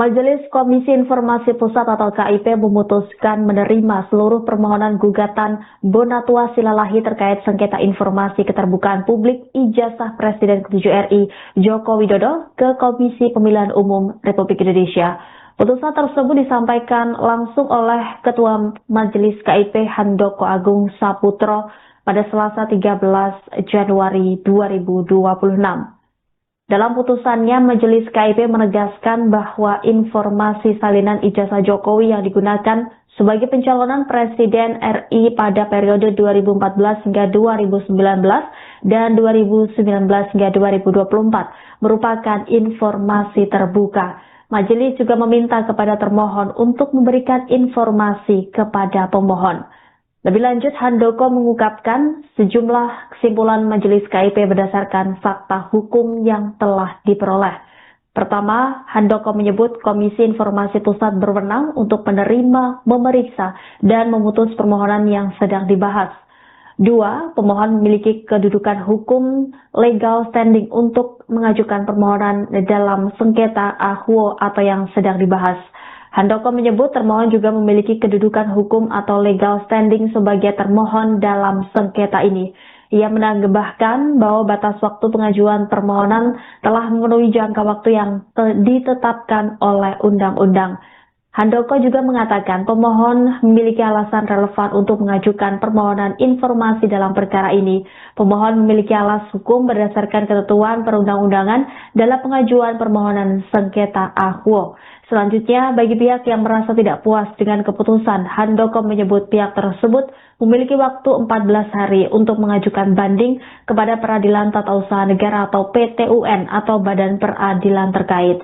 Majelis Komisi Informasi Pusat atau KIP memutuskan menerima seluruh permohonan gugatan Bonatua Silalahi terkait sengketa informasi keterbukaan publik ijazah Presiden ke-7 RI Joko Widodo ke Komisi Pemilihan Umum Republik Indonesia. Putusan tersebut disampaikan langsung oleh Ketua Majelis KIP Handoko Agung Saputro pada Selasa 13 Januari 2026. Dalam putusannya, Majelis KIP menegaskan bahwa informasi salinan ijazah Jokowi yang digunakan sebagai pencalonan Presiden RI pada periode 2014 hingga 2019 dan 2019 hingga 2024 merupakan informasi terbuka. Majelis juga meminta kepada termohon untuk memberikan informasi kepada pemohon. Lebih lanjut, Handoko mengungkapkan sejumlah kesimpulan Majelis KIP berdasarkan fakta hukum yang telah diperoleh. Pertama, Handoko menyebut Komisi Informasi Pusat berwenang untuk menerima, memeriksa, dan memutus permohonan yang sedang dibahas. Dua, pemohon memiliki kedudukan hukum legal standing untuk mengajukan permohonan dalam sengketa AHWO atau yang sedang dibahas. Handoko menyebut termohon juga memiliki kedudukan hukum atau legal standing sebagai termohon dalam sengketa ini. Ia menambahkan bahwa batas waktu pengajuan permohonan telah memenuhi jangka waktu yang ditetapkan oleh undang-undang. Handoko juga mengatakan pemohon memiliki alasan relevan untuk mengajukan permohonan informasi dalam perkara ini. Pemohon memiliki alas hukum berdasarkan ketentuan perundang-undangan dalam pengajuan permohonan sengketa AHWO. Selanjutnya, bagi pihak yang merasa tidak puas dengan keputusan, Handoko menyebut pihak tersebut memiliki waktu 14 hari untuk mengajukan banding kepada Peradilan Tata Usaha Negara atau PT-UN atau Badan Peradilan terkait.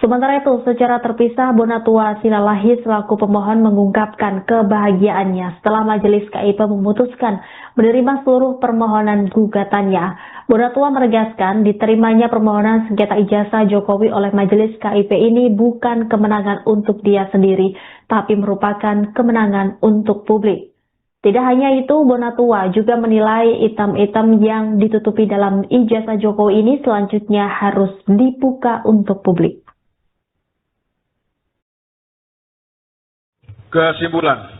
Sementara itu, secara terpisah, Bonatua Silalahi selaku pemohon mengungkapkan kebahagiaannya setelah Majelis KIP memutuskan menerima seluruh permohonan gugatannya. Bonatua menegaskan diterimanya permohonan sengketa ijazah Jokowi oleh Majelis KIP ini bukan kemenangan untuk dia sendiri, tapi merupakan kemenangan untuk publik. Tidak hanya itu, Bonatua juga menilai item-item yang ditutupi dalam ijazah Jokowi ini selanjutnya harus dibuka untuk publik. Kesimpulan.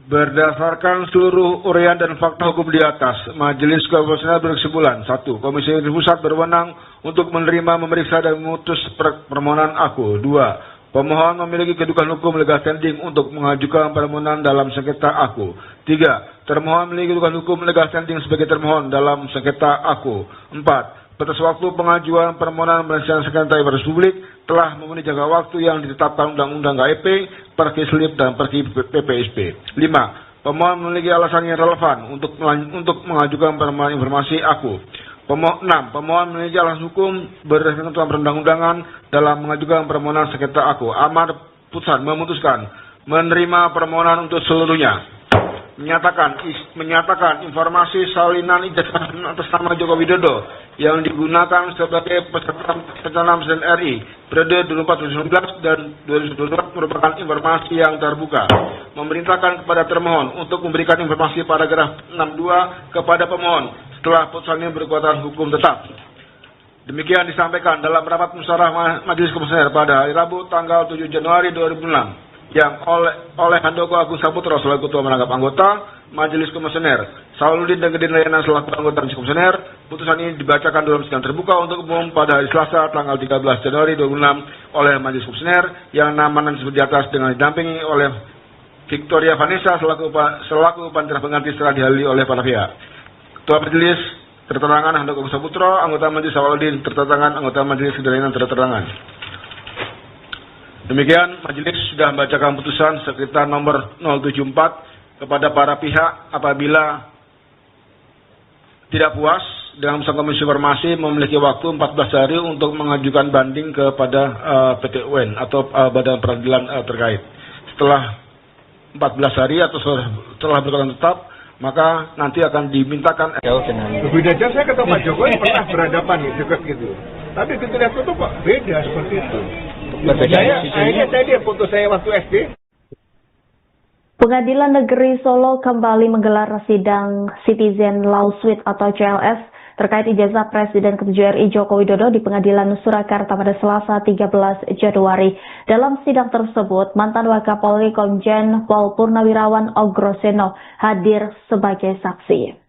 Berdasarkan seluruh uraian dan fakta hukum di atas, Majelis Komisioner berkesimpulan: 1. Komisi Pusat berwenang untuk menerima, memeriksa, dan memutus permohonan aku. 2. Pemohon memiliki kedudukan hukum legal standing untuk mengajukan permohonan dalam sengketa aku. 3. Termohon memiliki kedudukan hukum legal standing sebagai termohon dalam sengketa aku. 4. Batas waktu pengajuan permohonan penyelesaian sengketa informasi publik telah memenuhi jangka waktu yang ditetapkan Undang-Undang KIP, Perki Slip, dan Perki PPSP. 5. Pemohon memiliki alasan yang relevan untuk mengajukan permohonan informasi aku. 6. Pemohon memiliki alasan hukum berdasarkan ketentuan perundang-undangan dalam mengajukan permohonan sengketa aku. Amar putusan memutuskan menerima permohonan untuk seluruhnya. Menyatakan informasi salinan ijazah atas nama Joko Widodo yang digunakan sebagai peserta pencalonan Presiden RI periode 2014-2019 dan 2022 merupakan informasi yang terbuka. Memerintahkan kepada termohon untuk memberikan informasi paragraf 62 kepada pemohon setelah putusannya berkekuatan hukum tetap. Demikian disampaikan dalam rapat musyawarah Majelis Komisioner pada hari Rabu tanggal 7 Januari 2006 yang oleh Handoko Agung Saputro selaku Ketua Merangkap Anggota Majelis Komisioner, Sauludin dan Gedin Layanan selaku Anggota Majelis Komisioner. Putusan ini dibacakan dalam sidang terbuka untuk umum pada hari Selasa tanggal 13 Januari 2006 oleh Majelis Komisioner yang namanya disebut di atas dengan didampingi oleh Victoria Vanessa selaku panitera pengganti setelah dihadiri oleh para pihak. Ketua Majelis terterangan Handoko Agung Saputro, anggota Majelis Sauludin terterangan, anggota Majelis Gedin Layanan terterangan. Demikian, Majelis sudah membacakan putusan sekitar nomor 074 kepada para pihak apabila tidak puas dengan putusan Komisi Informasi memiliki waktu 14 hari untuk mengajukan banding kepada PT-UN atau Badan Peradilan terkait. Setelah 14 hari atau setelah berkekuatan tetap, maka nanti akan dimintakan. Beda jauh, saya ketemu Pak Jokowi pernah berhadapan dekat gitu. Tapi kita lihat foto Pak, beda seperti itu. Saya dia foto saya waktu SD. Pengadilan Negeri Solo kembali menggelar sidang Citizen Law Suite atau CLS terkait ijazah Presiden ke-7 RI Joko Widodo di Pengadilan Surakarta pada Selasa 13 Januari. Dalam sidang tersebut, mantan Wakapolri Komjen Pol Purnawirawan Ogroseno hadir sebagai saksi.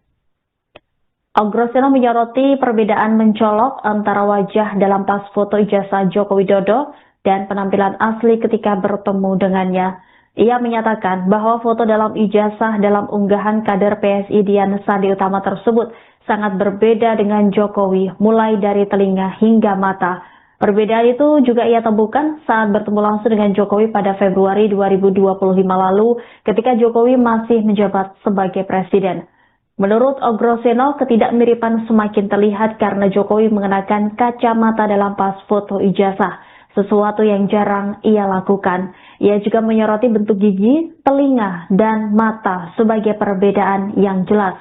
Ogroseno menyoroti perbedaan mencolok antara wajah dalam pas foto ijazah Joko Widodo dan penampilan asli ketika bertemu dengannya. Ia menyatakan bahwa foto dalam ijazah dalam unggahan kader PSI Dian Sandi Utama tersebut sangat berbeda dengan Jokowi, mulai dari telinga hingga mata. Perbedaan itu juga ia temukan saat bertemu langsung dengan Jokowi pada Februari 2025 lalu ketika Jokowi masih menjabat sebagai presiden. Menurut Ogroseno, ketidakmiripan semakin terlihat karena Jokowi mengenakan kacamata dalam pas foto ijazah, sesuatu yang jarang ia lakukan. Ia juga menyoroti bentuk gigi, telinga, dan mata sebagai perbedaan yang jelas.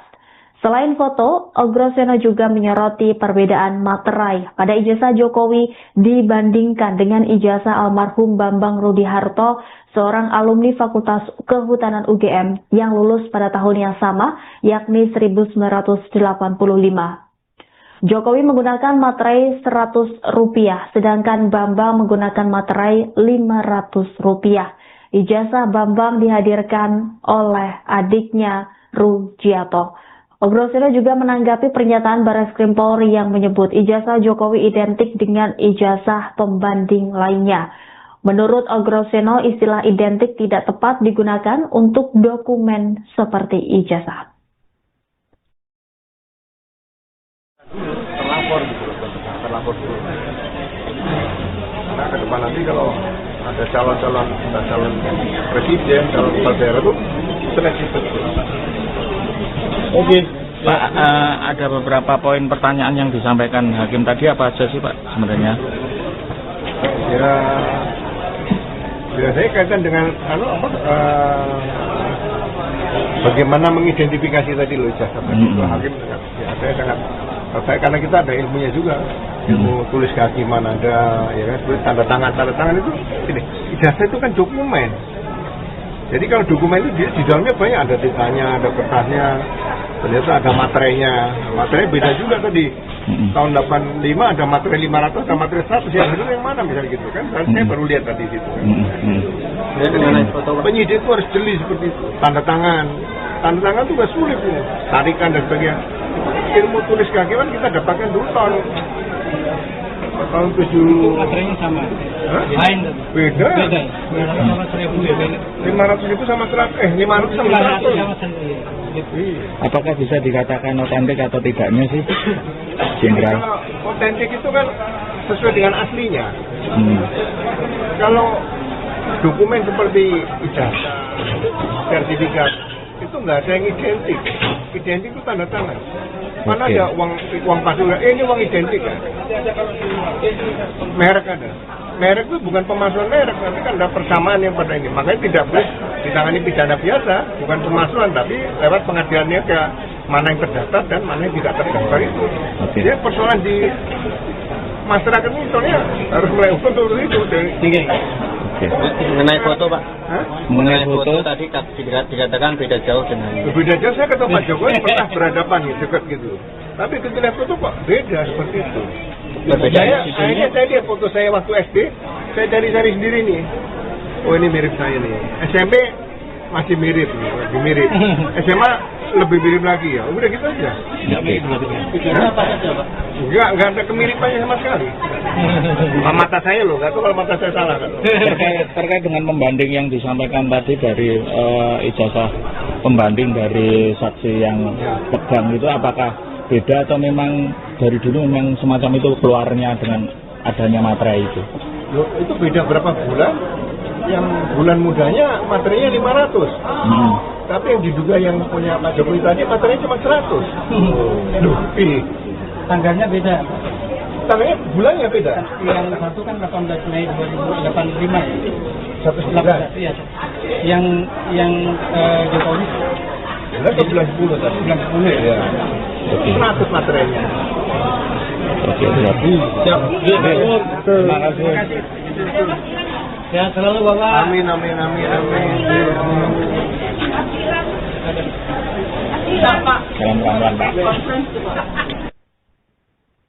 Selain foto, Ogroseno juga menyoroti perbedaan materai pada ijazah Jokowi dibandingkan dengan ijazah almarhum Bambang Rudi Harto, seorang alumni Fakultas Kehutanan UGM yang lulus pada tahun yang sama, yakni 1985. Jokowi menggunakan materai Rp100, sedangkan Bambang menggunakan materai Rp500. Ijazah Bambang dihadirkan oleh adiknya Rujiato. Ogroseno juga menanggapi pernyataan Barreskrim Polri yang menyebut ijazah Jokowi identik dengan ijazah pembanding lainnya. Menurut Ogroseno, istilah identik tidak tepat digunakan untuk dokumen seperti ijazah. Terlapor dulu. Nah, ke depan nanti kalau ada calon presiden, calon kepala daerah itu seleksi betul. Oke, Pak, ada beberapa poin pertanyaan yang disampaikan hakim tadi, apa aja sih Pak sebenarnya? Ya saya kaitan dengan bagaimana mengidentifikasi tadi loh ijazah tadi. Hakim ya saya sangat tertarik karena kita ada ilmunya juga, ilmu tulis kaki mana ada, ya kan, tanda tangan itu ini ijazah itu kan dokumen. Jadi kalau dokumen itu di dalamnya banyak, ada titanya, ada kertasnya, ternyata ada materainya. Materai beda juga tadi. Tahun 85 ada materai 500, ada materai 100. Yang mana misalnya gitu kan? Saya baru lihat tadi situ. Penyidik itu harus jeli seperti itu. Tanda tangan itu gak sulit ini. Tarikan dan sebagainya. Ilmu tulis kaki kan kita dapatkan dulu tahun 7. Materainya sama. Lain. Beda. 500.000 sama 100. 500 sama 100. Apakah bisa dikatakan otentik atau tidaknya sih, Jenderal? Kalau otentik itu kan sesuai dengan aslinya. Kalau dokumen seperti ijazah, sertifikat, itu nggak ada yang identik. Identik itu tanda tangan. Mana ada uang palsu? Ini uang identik kan? Merek ada. Merek itu bukan pemalsuan merek, nanti kan ada persamaan yang pada ini. Makanya tidak boleh ditangani pidana biasa, bukan pemalsuan, tapi lewat pengadilannya ke mana yang terdaftar dan mana yang tidak terdaftar itu. Jadi persoalan di masyarakat ini soalnya harus mulai untuk itu. Mengenai foto Pak, Mengenai foto tadi dikatakan beda jauh dengan. Beda jauh, saya ketemu Pak Jokowi pernah berhadapan dekat gitu. Tapi ketika foto kok beda seperti itu. Saya lihat foto saya waktu SD, saya cari-cari sendiri nih. Oh ini mirip saya nih. SMP masih mirip, lebih mirip. SMA lebih mirip lagi ya. Udah gitu aja. Enggak ada kemiripannya sama sekali. Mata saya loh, nggak tahu kalau mata saya salah. terkait dengan pembanding yang disampaikan tadi dari ijazah pembanding dari saksi yang pegang itu, apakah beda atau memang dari dulu memang semacam itu keluarnya dengan adanya materai itu? Loh, itu beda berapa bulan? Yang bulan mudanya materinya 500. Tapi yang diduga yang punya Pak Jokowi tadi materinya cuma 100. Loh, Tanggalnya beda. Tanggalnya bulannya beda. Yang satu kan 18 Mei 2085 ya. 119. Iya. Yang Jokowi Ke bulan 10 tadi. bulan 10 ya. 100 materinya. Oke, siap. Terima kasih. Ya selalu Bapak. Amin. Salam pelan-pelan Pak.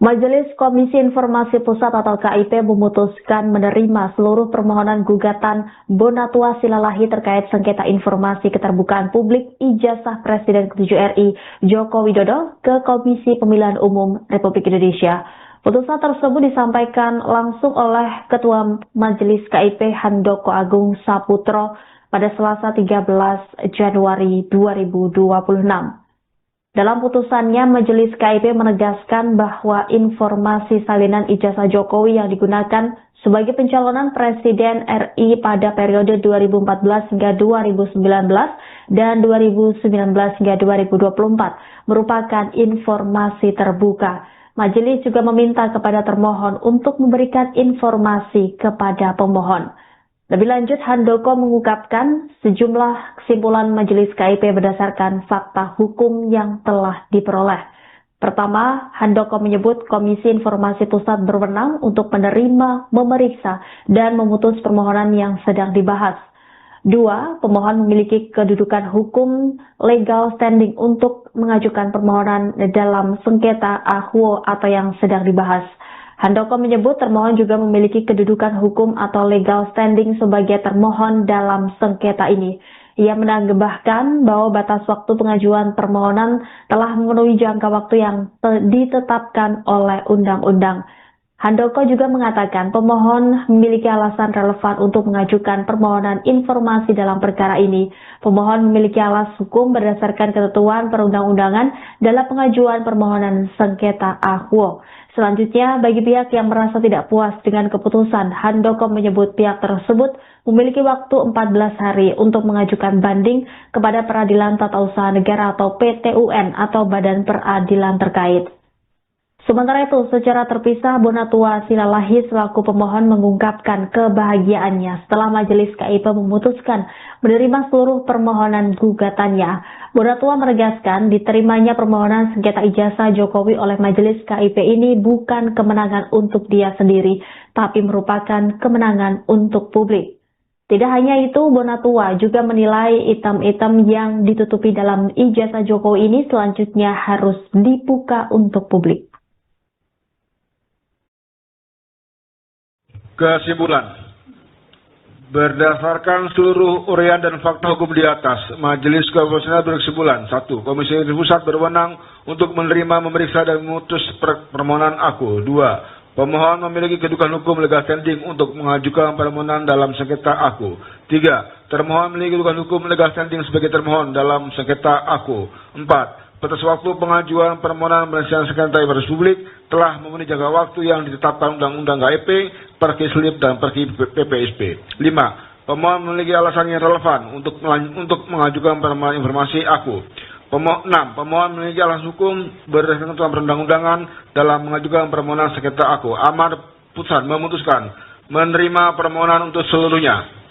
Majelis Komisi Informasi Pusat atau KIP memutuskan menerima seluruh permohonan gugatan Bonatua Silalahi terkait sengketa informasi keterbukaan publik ijazah Presiden ke-7 RI Joko Widodo ke Komisi Pemilihan Umum Republik Indonesia. Putusan tersebut disampaikan langsung oleh Ketua Majelis KIP Handoko Agung Saputro pada Selasa 13 Januari 2026. Dalam putusannya, Majelis KIP menegaskan bahwa informasi salinan ijazah Jokowi yang digunakan sebagai pencalonan Presiden RI pada periode 2014 hingga 2019 dan 2019 hingga 2024 merupakan informasi terbuka. Majelis juga meminta kepada termohon untuk memberikan informasi kepada pemohon. Lebih lanjut, Handoko mengungkapkan sejumlah kesimpulan Majelis KIP berdasarkan fakta hukum yang telah diperoleh. Pertama, Handoko menyebut Komisi Informasi Pusat berwenang untuk menerima, memeriksa, dan memutus permohonan yang sedang dibahas. Dua, pemohon memiliki kedudukan hukum legal standing untuk mengajukan permohonan dalam sengketa AHWO atau yang sedang dibahas. Handoko menyebut termohon juga memiliki kedudukan hukum atau legal standing sebagai termohon dalam sengketa ini. Ia menambahkan bahwa batas waktu pengajuan permohonan telah memenuhi jangka waktu yang ditetapkan oleh undang-undang. Handoko juga mengatakan pemohon memiliki alasan relevan untuk mengajukan permohonan informasi dalam perkara ini. Pemohon memiliki alas hukum berdasarkan ketentuan perundang-undangan dalam pengajuan permohonan sengketa AHWO. Selanjutnya, bagi pihak yang merasa tidak puas dengan keputusan, Handoko menyebut pihak tersebut memiliki waktu 14 hari untuk mengajukan banding kepada Peradilan Tata Usaha Negara atau PTUN atau Badan Peradilan terkait. Sementara itu, secara terpisah, Bonatua Silalahi selaku pemohon mengungkapkan kebahagiaannya setelah Majelis KIP memutuskan menerima seluruh permohonan gugatannya. Bonatua menegaskan diterimanya permohonan sengketa ijazah Jokowi oleh Majelis KIP ini bukan kemenangan untuk dia sendiri, tapi merupakan kemenangan untuk publik. Tidak hanya itu, Bonatua juga menilai item-item yang ditutupi dalam ijazah Jokowi ini selanjutnya harus dibuka untuk publik. Kesimpulan. Berdasarkan seluruh uraian dan fakta hukum di atas, Majelis Komisioner berkesimpulan: 1. Komisi Pusat berwenang untuk menerima, memeriksa, dan memutus permohonan aku. 2. Pemohon memiliki kedudukan hukum legal standing untuk mengajukan permohonan dalam sengketa aku. 3. Termohon memiliki kedudukan hukum legal standing sebagai termohon dalam sengketa aku. 4. Batas waktu pengajuan permohonan penyelesaian sengketa informasi publik telah memenuhi jangka waktu yang ditetapkan Undang-Undang KIP, Perki Slip, dan Perki PPSP. 5. Pemohon memiliki alasan yang relevan untuk mengajukan permohonan informasi aku. 6. Pemohon memiliki alasan hukum berdasarkan ketentuan perundang-undangan dalam mengajukan permohonan sengketa aku. Amar putusan memutuskan menerima permohonan untuk seluruhnya.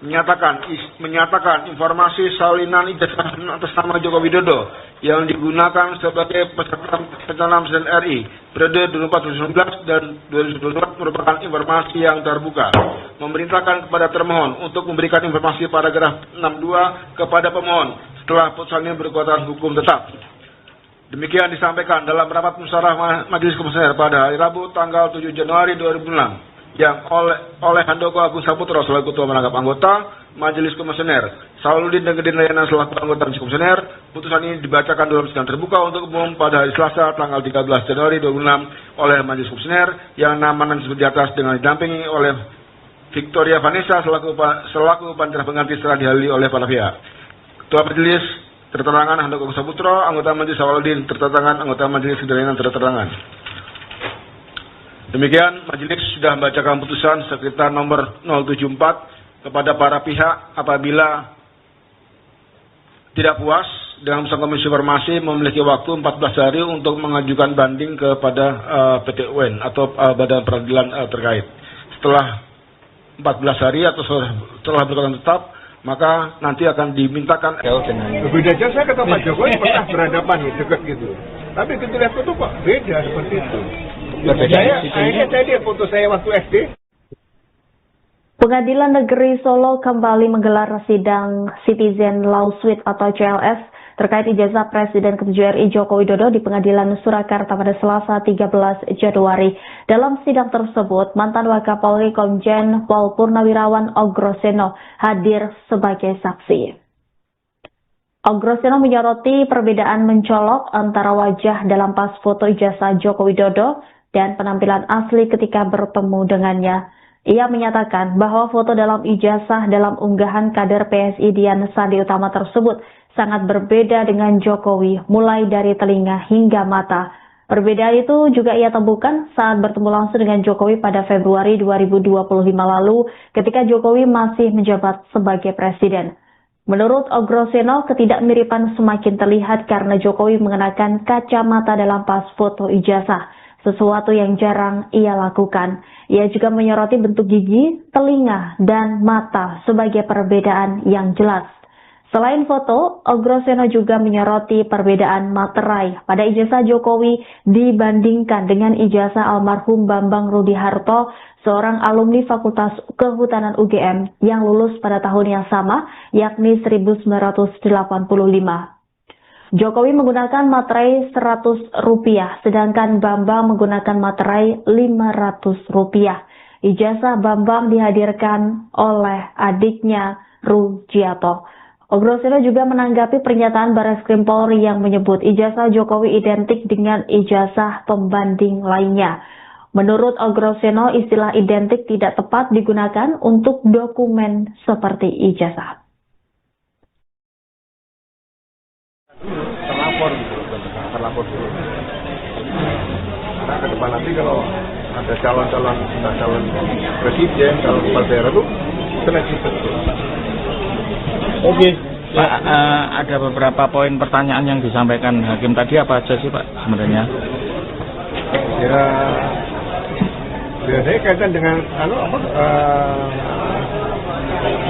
Menyatakan informasi salinan ijazah atas nama Joko Widodo yang digunakan sebagai peserta pencalonan Presiden RI periode 2014 dan 2024 merupakan informasi yang terbuka. Memerintahkan kepada termohon untuk memberikan informasi paragraf 62 kepada pemohon setelah putusannya berkekuatan hukum tetap. Demikian disampaikan dalam rapat musyawarah Majelis Komisioner pada hari Rabu tanggal 7 Januari 2006. Yang oleh Handoko Agung Saputro selaku Ketua Merangkap Anggota Majelis Komisioner, Sauludin dan Gedin Layana selaku Anggota Majelis Komisioner. Putusan ini dibacakan dalam sidang terbuka untuk umum pada hari Selasa tanggal 13 Januari 2006 oleh Majelis Komisioner yang namanya disebut di atas dengan didampingi oleh Victoria Vanessa selaku panitera pengganti setelah dihadiri oleh para pihak. Ketua Majelis terterangan Handoko Agung Saputro, anggota Majelis Sauludin terterangan, anggota Majelis Gedin Layana terterangan. Demikian, Majelis sudah membacakan putusan sekitar nomor 074 kepada para pihak apabila tidak puas dengan putusan Komisi Informasi memiliki waktu 14 hari untuk mengajukan banding kepada PTUN atau Badan Peradilan terkait. Setelah 14 hari atau setelah berkekuatan tetap, maka nanti akan dimintakan. Beda aja saya kata Pak Jokowi pernah berhadapan dekat gitu. Tapi ketika lihat foto kok beda seperti itu. Akhirnya saya lihat foto saya waktu SD. Pengadilan Negeri Solo kembali menggelar sidang Citizen Law Suite atau CLS terkait ijazah Presiden ke-7 RI Joko Widodo di Pengadilan Surakarta pada Selasa 13 Januari. Dalam sidang tersebut, mantan Wakapolri Komjen Pol Purnawirawan Ogroseno hadir sebagai saksi. Ogroseno menyoroti perbedaan mencolok antara wajah dalam pas foto ijazah Joko Widodo dan penampilan asli ketika bertemu dengannya. Ia menyatakan bahwa foto dalam ijazah dalam unggahan kader PSI Dian Sandi Utama tersebut sangat berbeda dengan Jokowi, mulai dari telinga hingga mata. Perbedaan itu juga ia temukan saat bertemu langsung dengan Jokowi pada Februari 2025 lalu ketika Jokowi masih menjabat sebagai presiden. Menurut Ogroseno, ketidakmiripan semakin terlihat karena Jokowi mengenakan kacamata dalam pas foto ijazah, sesuatu yang jarang ia lakukan. Ia juga menyoroti bentuk gigi, telinga, dan mata sebagai perbedaan yang jelas. Selain foto, Ogroseno juga menyoroti perbedaan materai pada ijazah Jokowi dibandingkan dengan ijazah almarhum Bambang Rudi Harto, seorang alumni Fakultas Kehutanan UGM yang lulus pada tahun yang sama, yakni 1985. Jokowi menggunakan materai Rp100, sedangkan Bambang menggunakan materai Rp500. Ijazah Bambang dihadirkan oleh adiknya Rujiato. Ogroseno juga menanggapi pernyataan Barreskrim Polri yang menyebut ijazah Jokowi identik dengan ijazah pembanding lainnya. Menurut Ogroseno, istilah identik tidak tepat digunakan untuk dokumen seperti ijazah. terlapor dulu. Karena ke depan nanti kalau ada calon presiden, calon kepala daerah itu seleksi betul. Oke. Pak, ada beberapa poin pertanyaan yang disampaikan hakim tadi, apa aja sih Pak sebenarnya? Ya saya kaitan dengan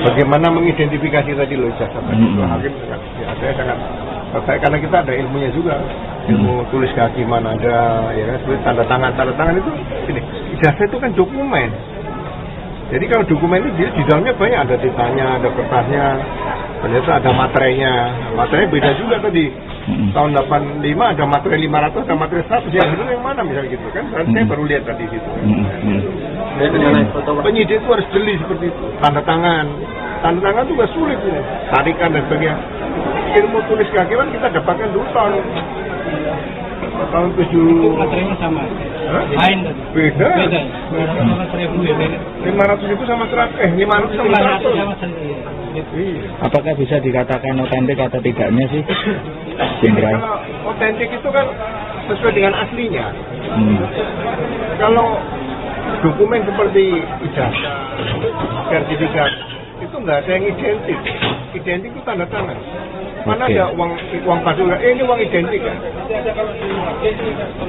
bagaimana mengidentifikasi tadi loh ijazah tadi. Hakim ya saya sangat terkait karena kita ada ilmunya juga, ilmu tulis kehakiman ada, ya kan, seperti tanda tangan itu ini ijazah itu kan dokumen. Jadi kalau dokumen itu di dalamnya banyak, ada titanya, ada kertasnya, ternyata ada materainya. Materainya beda juga tadi. Tahun 85 ada materai 500, ada materai 100. Yang itu yang mana misalnya gitu kan? Saya baru lihat tadi situ. Penyidik itu harus jeli seperti itu. Tanda tangan itu juga sulit ini. Tarikan dan sebagainya. Ilmu tulis kehakiman kita dapatkan dulu tahun 7. Materainya sama. Lain Beda. 500.000 sama 100. 500 sama 100. Apakah bisa dikatakan otentik atau tidaknya sih, Jenderal? Kalau otentik itu kan sesuai dengan aslinya. Kalau dokumen seperti ijazah, sertifikat, itu nggak ada yang identik. Identik itu tanda tangan. Mana ada uang palsu? Ini uang identik kan?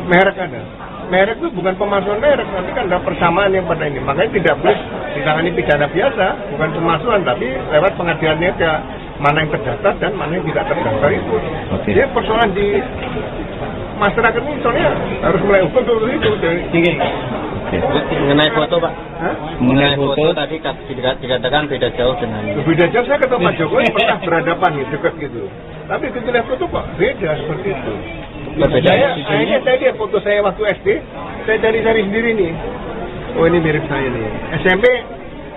Merek ada. Merek itu bukan pemalsuan merek, nanti kan ada persamaan yang pada ini. Makanya tidak boleh ditangani pidana biasa, bukan pemalsuan, tapi lewat pengadilannya ke mana yang terdaftar dan mana yang tidak terdaftar itu. Jadi persoalan di masyarakat ini soalnya harus mulai ukur dulu itu. Mengenai foto Pak, Mengenai foto tadi dikatakan beda jauh dengan beda jauh. Saya ketemu Pak Jokowi pernah berhadapan gitu, dekat gitu. Tapi ketika foto kok beda seperti itu. Akhirnya saya lihat foto saya waktu SD, saya cari sendiri nih. Oh ini mirip saya nih. SMP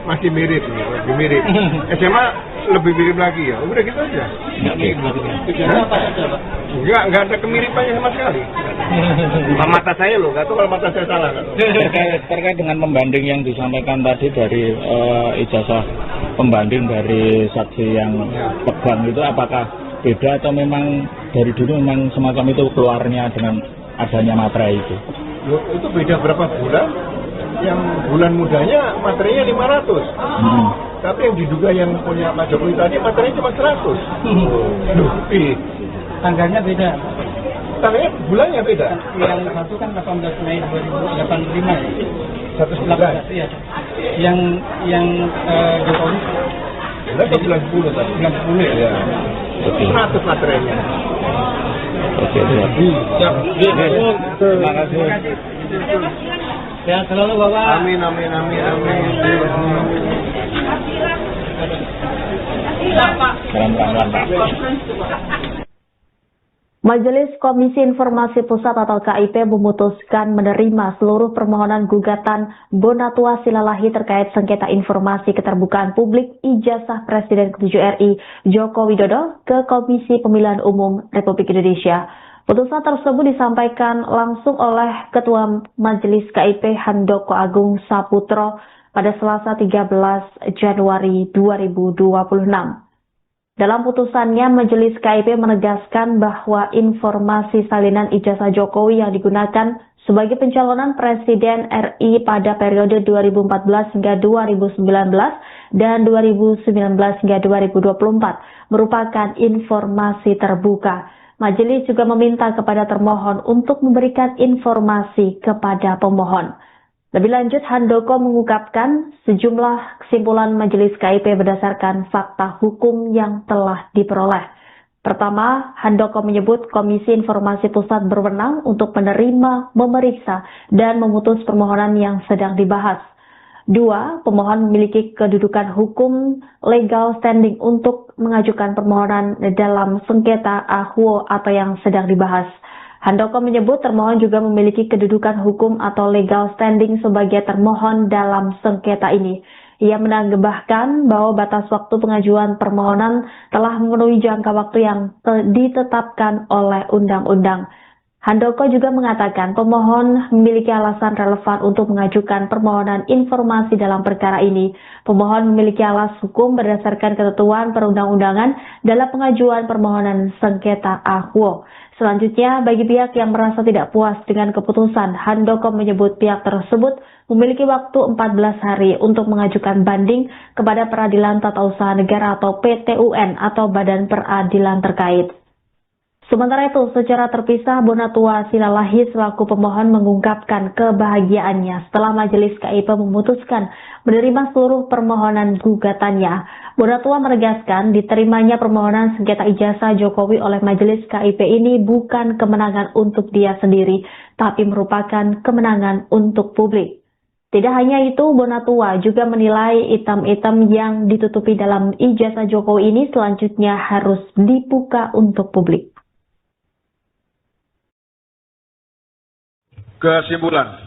masih mirip nih, lebih mirip. SMA lebih mirip lagi ya. Udah gitu aja. Enggak ada kemiripannya sama sekali. Mata saya loh, nggak tahu kalau mata saya salah. Terkait dengan pembanding yang disampaikan tadi dari ijazah pembanding dari saksi yang pegang itu, apakah beda atau memang dari dulu memang semacam itu keluarnya dengan adanya materai itu? Itu beda berapa bulan? Yang bulan mudanya materainya 500. Tapi yang diduga yang punya Pak Jokowi tadi materainya cuma 100. tanggalnya beda. Tanggalnya bulannya beda. Yang satu kan 18 Mei 2085 ya. 118 ya. Yang Jokowi itu bulan 10 tadi. Bulan 10 ya. 100 materainya. Oke, siap. Terima kasih. Ya, selalu Bapak. Amin. Salam Pak. Majelis Komisi Informasi Pusat atau KIP memutuskan menerima seluruh permohonan gugatan Bonatua Silalahi terkait sengketa informasi keterbukaan publik ijazah Presiden ke-7 RI Joko Widodo ke Komisi Pemilihan Umum Republik Indonesia. Putusan tersebut disampaikan langsung oleh Ketua Majelis KIP Handoko Agung Saputro pada Selasa 13 Januari 2026. Dalam putusannya, Majelis KIP menegaskan bahwa informasi salinan ijazah Jokowi yang digunakan sebagai pencalonan Presiden RI pada periode 2014 hingga 2019 dan 2019 hingga 2024 merupakan informasi terbuka. Majelis juga meminta kepada termohon untuk memberikan informasi kepada pemohon. Lebih lanjut, Handoko mengungkapkan sejumlah kesimpulan Majelis KIP berdasarkan fakta hukum yang telah diperoleh. Pertama, Handoko menyebut Komisi Informasi Pusat berwenang untuk menerima, memeriksa, dan memutus permohonan yang sedang dibahas. Dua, pemohon memiliki kedudukan hukum legal standing untuk mengajukan permohonan dalam sengketa AHWO atau yang sedang dibahas. Handoko menyebut termohon juga memiliki kedudukan hukum atau legal standing sebagai termohon dalam sengketa ini. Ia menambahkan bahwa batas waktu pengajuan permohonan telah memenuhi jangka waktu yang ditetapkan oleh undang-undang. Handoko juga mengatakan pemohon memiliki alasan relevan untuk mengajukan permohonan informasi dalam perkara ini. Pemohon memiliki alas hukum berdasarkan ketentuan perundang-undangan dalam pengajuan permohonan sengketa AHWO. Selanjutnya, bagi pihak yang merasa tidak puas dengan keputusan, Handoko menyebut pihak tersebut memiliki waktu 14 hari untuk mengajukan banding kepada Peradilan Tata Usaha Negara atau PT-UN atau Badan Peradilan terkait. Sementara itu, secara terpisah, Bonatua Silalahi selaku pemohon mengungkapkan kebahagiaannya setelah Majelis KIP memutuskan menerima seluruh permohonan gugatannya. Bonatua menegaskan diterimanya permohonan sengketa ijazah Jokowi oleh Majelis KIP ini bukan kemenangan untuk dia sendiri, tapi merupakan kemenangan untuk publik. Tidak hanya itu, Bonatua juga menilai item-item yang ditutupi dalam ijazah Jokowi ini selanjutnya harus dibuka untuk publik. Kesimpulan.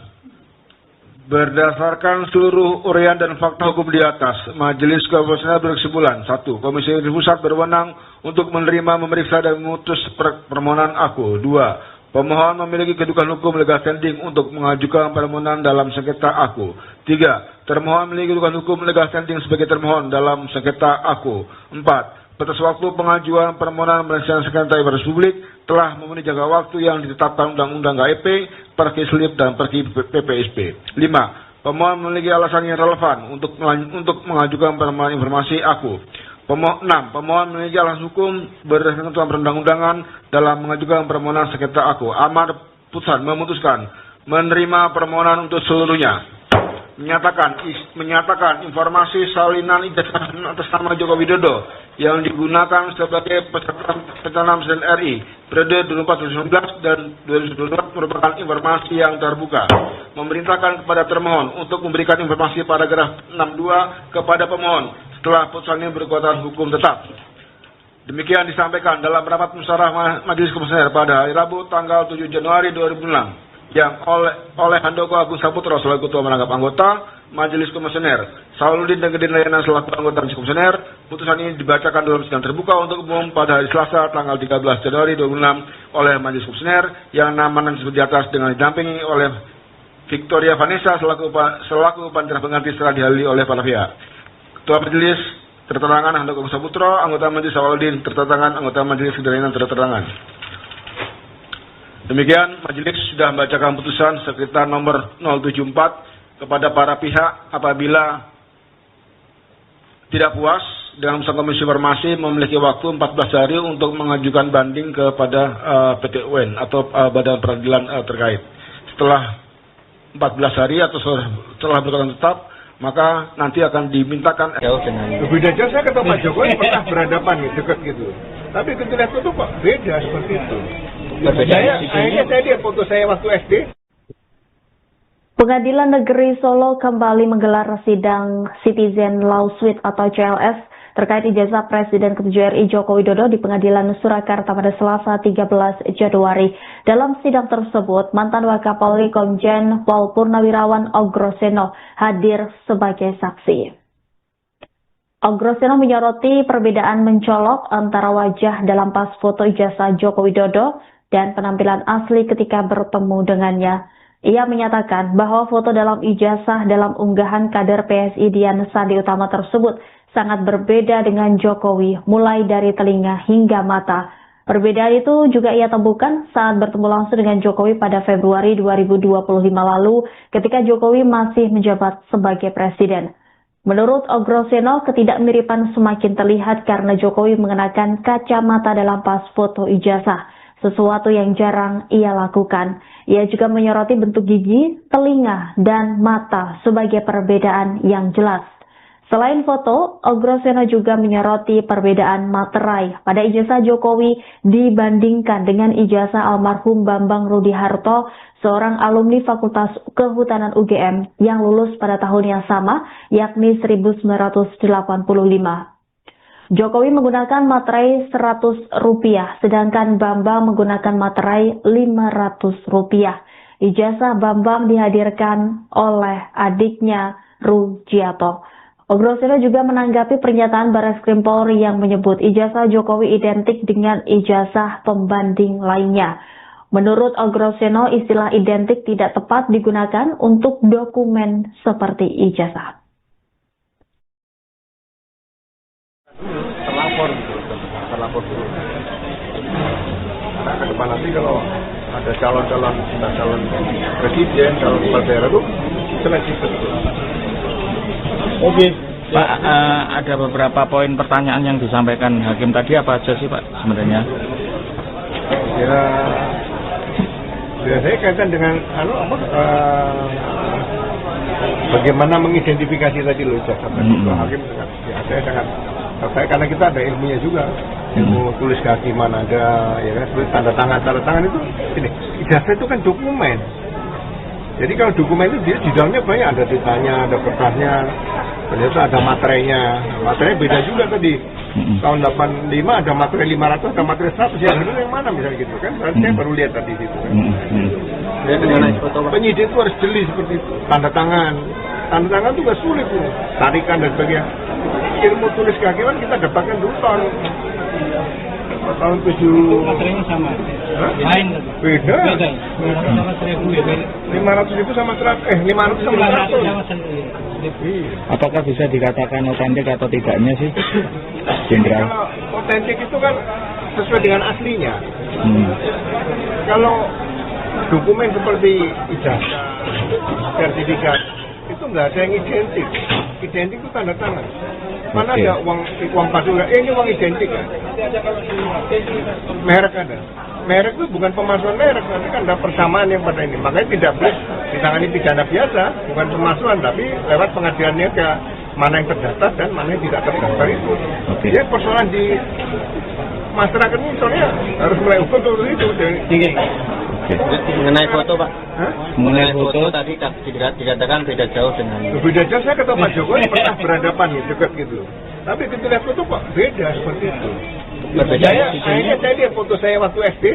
Berdasarkan seluruh uraian dan fakta hukum di atas, Majelis Komisioner berkesimpulan: 1. Komisi Pusat berwenang untuk menerima, memeriksa, dan memutus permohonan aku. 2. Pemohon memiliki kedudukan hukum legal standing untuk mengajukan permohonan dalam sengketa aku. 3. Termohon memiliki kedudukan hukum legal standing sebagai termohon dalam sengketa aku. 4. Batas waktu pengajuan permohonan penyelesaian sengketa informasi publik telah memenuhi jangka waktu yang ditetapkan Undang-Undang KIP, Perki Slip, dan Perki PPSP. 5. Pemohon memiliki alasan yang relevan untuk mengajukan permohonan informasi aku. 6. Pemohon memiliki alasan hukum berdasarkan ketentuan perundang-undangan dalam mengajukan permohonan sengketa aku. Amar putusan memutuskan menerima permohonan untuk seluruhnya. Menyatakan informasi salinan ijazah atas nama Joko Widodo yang digunakan sebagai peserta pencalonan Presiden RI periode 2014 dan 2022 merupakan informasi yang terbuka. Memerintahkan kepada termohon untuk memberikan informasi paragraf 62 kepada pemohon setelah putusan ini berkekuatan hukum tetap. Demikian disampaikan dalam rapat musyawarah Majelis Komisioner pada hari Rabu tanggal 7 Januari 2006 yang oleh Handoko Agung Saputro selaku Ketua Merangkap Anggota Majelis Komisioner, Sauludin dan Gedin Layanan selaku Anggota Majelis Komisioner. Putusan ini dibacakan dalam sidang terbuka untuk umum pada hari Selasa tanggal 13 Januari 2006 oleh Majelis Komisioner yang namanya disebut di atas dengan didampingi oleh Victoria Vanessa selaku panitera pengganti setelah dihadiri oleh para pihak. Ketua Majelis terterangan Handoko Agung Saputro, Anggota Majelis Sauludin terterangan, Anggota Majelis Gedin Layanan terterangan. Demikian, Majelis sudah membacakan putusan sekitar nomor 074 kepada para pihak apabila tidak puas dengan putusan Komisi Informasi memiliki waktu 14 hari untuk mengajukan banding kepada PT-UN atau Badan Peradilan terkait. Setelah 14 hari atau setelah berkekuatan tetap, maka nanti akan dimintakan. Beda jauh, saya ketemu Pak Jokowi pernah berhadapan dekat gitu. Tapi ketika itu kok beda seperti itu. Akhirnya saya lihat foto saya waktu SD. Pengadilan Negeri Solo kembali menggelar sidang Citizen Law Suite atau CLS terkait ijazah Presiden ke-7 RI Joko Widodo di Pengadilan Surakarta pada Selasa 13 Januari. Dalam sidang tersebut, mantan Wakapolri Komjen Pol Purnawirawan Ogroseno hadir sebagai saksi. Ogroseno menyoroti perbedaan mencolok antara wajah dalam pas foto ijazah Joko Widodo dan penampilan asli ketika bertemu dengannya. Ia menyatakan bahwa foto dalam ijazah dalam unggahan kader PSI Dian Sandi Utama tersebut sangat berbeda dengan Jokowi, mulai dari telinga hingga mata. Perbedaan itu juga ia temukan saat bertemu langsung dengan Jokowi pada Februari 2025 lalu ketika Jokowi masih menjabat sebagai presiden. Menurut Ogroseno, ketidakmiripan semakin terlihat karena Jokowi mengenakan kacamata dalam pas foto ijazah, sesuatu yang jarang ia lakukan. Ia juga menyoroti bentuk gigi, telinga, dan mata sebagai perbedaan yang jelas. Selain foto, Ogroseno juga menyoroti perbedaan materai pada ijazah Jokowi dibandingkan dengan ijazah almarhum Bambang Rudi Harto, seorang alumni Fakultas Kehutanan UGM yang lulus pada tahun yang sama, yakni 1985. Jokowi menggunakan materai Rp100, sedangkan Bambang menggunakan materai Rp500. Ijazah Bambang dihadirkan oleh adiknya Rujiato. Ogroseno juga menanggapi pernyataan Barreskrim Polri yang menyebut ijazah Jokowi identik dengan ijazah pembanding lainnya. Menurut Ogroseno, istilah identik tidak tepat digunakan untuk dokumen seperti ijazah. Terlapor dulu. Karena ke depan nanti kalau ada calon presiden, calon kepala daerah itu seleksi betul. Oke, Pak, ada beberapa poin pertanyaan yang disampaikan hakim tadi, apa aja sih Pak sebenarnya? Ya saya kaitan dengan bagaimana mengidentifikasi tadi loh ijazah hakim. Ya saya sangat terkait karena kita ada ilmunya juga, ilmu tulis kehakiman ada, ya kan, seperti tanda tangan itu ini ijazah itu kan dokumen. Jadi kalau dokumen itu dia di dalamnya banyak, ada titanya, ada kertasnya, ternyata ada materainya. Materai beda juga tadi. Tahun 85 ada materai 500, ada materai 100. Ya benar yang mana misalnya gitu kan? Saya baru lihat tadi situ kan. Penyidik itu harus jeli seperti itu. Tanda tangan itu gak sulit tuh. Tarikan dan sebagainya. Ilmu tulis kehakiman kita dapatkan dulu tahun 7. Materinya sama. Lain. Beda. 500.000 sama 100. 500 sama 100. Apakah bisa dikatakan otentik atau tidaknya sih, Jenderal? Kalau otentik itu kan sesuai dengan aslinya. Kalau dokumen seperti ijazah, sertifikat, itu nggak ada yang identik. Identik itu tanda tangan. Mana ada uang palsu? Ini uang identik kan? Merek ada. Merek itu bukan pemalsuan merek, nanti kan ada persamaan yang pada ini. Makanya tidak boleh ditangani pidana biasa, bukan pemalsuan, tapi lewat pengadilan niaga. Mana yang terdaftar dan mana yang tidak terdaftar itu. Ya persoalan di masyarakat ini soalnya harus mulai ukur untuk itu. Mengenai foto Pak, Mengenai foto tadi dikatakan beda jauh dengan. Beda jauh, saya ketemu Pak Jokowi pernah berhadapan ya, dekat gitu. Tapi ketika lihat foto Pak beda seperti itu. Saya lihat foto saya waktu SD,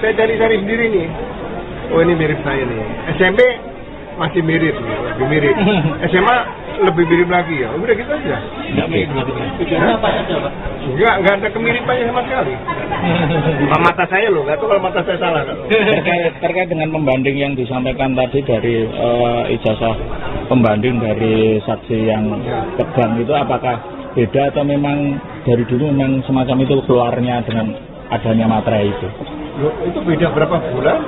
saya cari sendiri nih. Oh ini mirip saya nih. SMP masih mirip, lebih mirip. SMA lebih mirip lagi ya. Udah gitu aja. Enggak mirip. Apa saja Pak? Enggak ada kemiripannya sama sekali. Mata saya loh, nggak tahu kalau mata saya salah kan. Terkait dengan pembanding yang disampaikan tadi dari ijazah pembanding dari saksi yang tegang itu, apakah beda atau memang dari dulu memang semacam itu keluarnya dengan adanya materai itu? Loh, itu beda berapa bulan?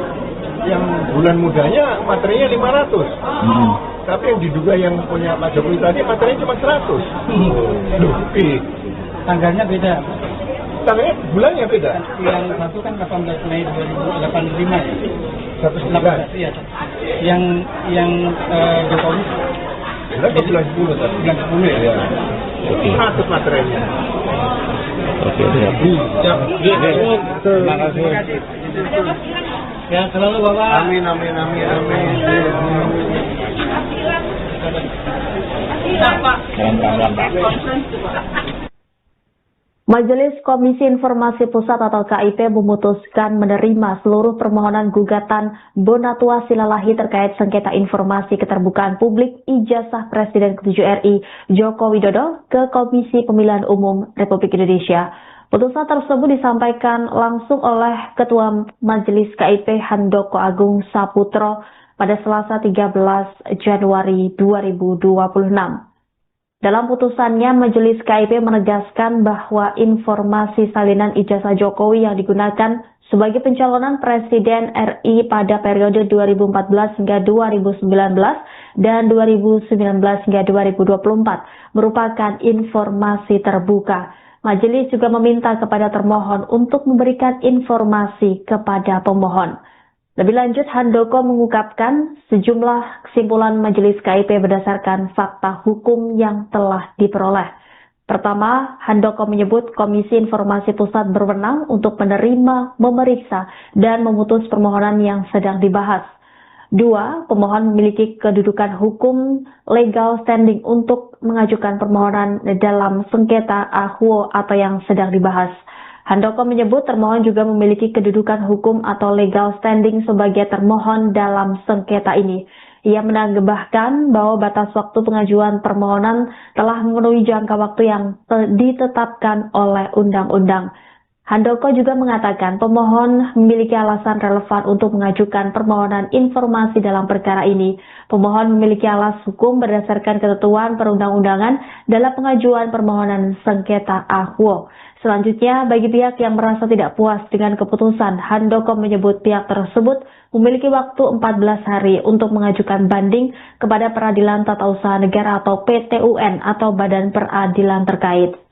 Yang bulan mudanya materainya 500. Tapi yang diduga yang punya Pak Jokowi tadi materainya cuma 100. Loh, Tanggalnya beda. Tanggalnya bulannya beda. Yang satu kan 18 Mei 2085 ya. 118 ya. Yang Jokowi bulan ke bulan 10 tadi. bulan 10 ya. 100 materainya. Oke, siap. Terima kasih. Ya, selalu Bapak. Amin. Salam Pak. Majelis Komisi Informasi Pusat atau KIP memutuskan menerima seluruh permohonan gugatan Bonatua Silalahi terkait sengketa informasi keterbukaan publik ijazah Presiden ke-7 RI Joko Widodo ke Komisi Pemilihan Umum Republik Indonesia. Putusan tersebut disampaikan langsung oleh Ketua Majelis KIP Handoko Agung Saputro pada Selasa 13 Januari 2026. Dalam putusannya, Majelis KIP menegaskan bahwa informasi salinan ijazah Jokowi yang digunakan sebagai pencalonan Presiden RI pada periode 2014 hingga 2019 dan 2019 hingga 2024 merupakan informasi terbuka. Majelis juga meminta kepada termohon untuk memberikan informasi kepada pemohon. Lebih lanjut, Handoko mengungkapkan sejumlah kesimpulan Majelis KIP berdasarkan fakta hukum yang telah diperoleh. Pertama, Handoko menyebut Komisi Informasi Pusat berwenang untuk menerima, memeriksa, dan memutus permohonan yang sedang dibahas. Dua, pemohon memiliki kedudukan hukum legal standing untuk mengajukan permohonan dalam sengketa AHWO atau yang sedang dibahas. Handoko menyebut termohon juga memiliki kedudukan hukum atau legal standing sebagai termohon dalam sengketa ini. Ia menambahkan bahwa batas waktu pengajuan permohonan telah memenuhi jangka waktu yang ditetapkan oleh undang-undang. Handoko juga mengatakan pemohon memiliki alasan relevan untuk mengajukan permohonan informasi dalam perkara ini. Pemohon memiliki alas hukum berdasarkan ketentuan perundang-undangan dalam pengajuan permohonan sengketa AHWO. Selanjutnya, bagi pihak yang merasa tidak puas dengan keputusan, Handoko menyebut pihak tersebut memiliki waktu 14 hari untuk mengajukan banding kepada Peradilan Tata Usaha Negara atau PT-UN atau Badan Peradilan terkait.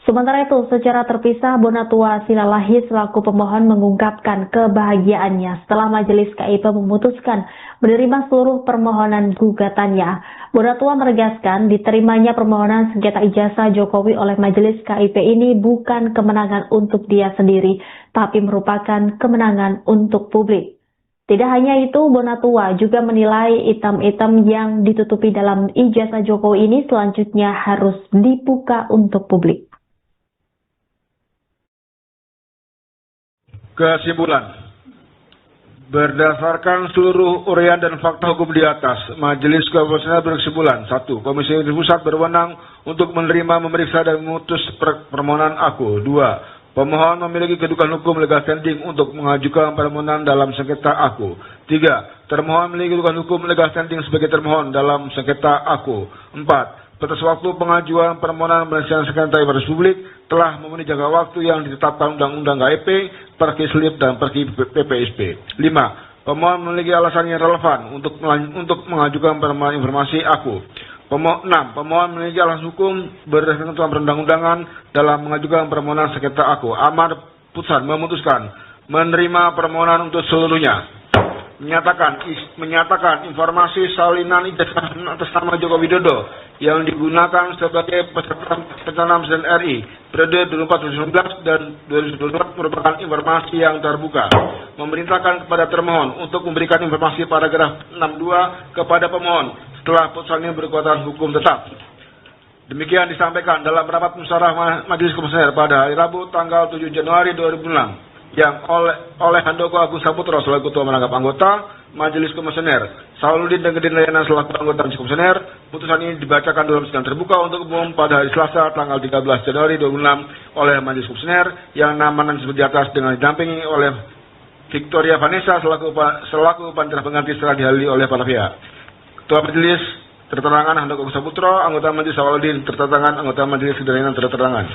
Sementara itu, secara terpisah, Bonatua Silalahi selaku pemohon mengungkapkan kebahagiaannya setelah Majelis KIP memutuskan menerima seluruh permohonan gugatannya. Bonatua menegaskan diterimanya permohonan sengketa ijazah Jokowi oleh Majelis KIP ini bukan kemenangan untuk dia sendiri, tapi merupakan kemenangan untuk publik. Tidak hanya itu, Bonatua juga menilai item-item yang ditutupi dalam ijazah Jokowi ini selanjutnya harus dibuka untuk publik. Kesimpulan. Berdasarkan seluruh uraian dan fakta hukum di atas, Majelis Komisioner berkesimpulan: 1. Komisi Pusat berwenang untuk menerima, memeriksa, dan memutus permohonan aku. 2. Pemohon memiliki kedudukan hukum legal standing untuk mengajukan permohonan dalam sengketa aku. 3. Termohon memiliki kedudukan hukum legal standing sebagai termohon dalam sengketa aku. 4. Batas waktu pengajuan permohonan penyelesaian sengketa informasi publik telah memenuhi jangka waktu yang ditetapkan Undang-Undang KIP, Perki Slip, dan Perki PPSP. 5. Pemohon memiliki alasan yang relevan untuk mengajukan permohonan informasi aku. 6. Pemohon memiliki alasan hukum berdasarkan ketentuan perundang-undangan dalam mengajukan permohonan sengketa aku. Amar putusan memutuskan menerima permohonan untuk seluruhnya. Menyatakan informasi salinan ijazah atas nama Joko Widodo yang digunakan sebagai peserta pencalonan Presiden RI periode 2014 dan 2022 merupakan informasi yang terbuka. Memerintahkan kepada termohon untuk memberikan informasi paragraf 62 kepada pemohon setelah putusan ini berkekuatan hukum tetap. Demikian disampaikan dalam rapat musyawarah Majelis Komisioner pada hari Rabu tanggal 7 Januari 2006 yang oleh Handoko Agung Saputro selaku Ketua Merangkap Anggota Majelis Komisioner, Sauludin dan Gedin Layana selaku Anggota Majelis Komisioner. Putusan ini dibacakan dalam sidang terbuka untuk umum pada hari Selasa tanggal 13 Januari 2006 oleh Majelis Komisioner yang namanya disebut di atas dengan didampingi oleh Victoria Vanessa selaku panitera pengganti setelah dihadiri oleh para pihak. Ketua Majelis terterangan Handoko Agung Saputro, anggota Majelis Sauludin terterangan, anggota Majelis Gedin Layana terterangan.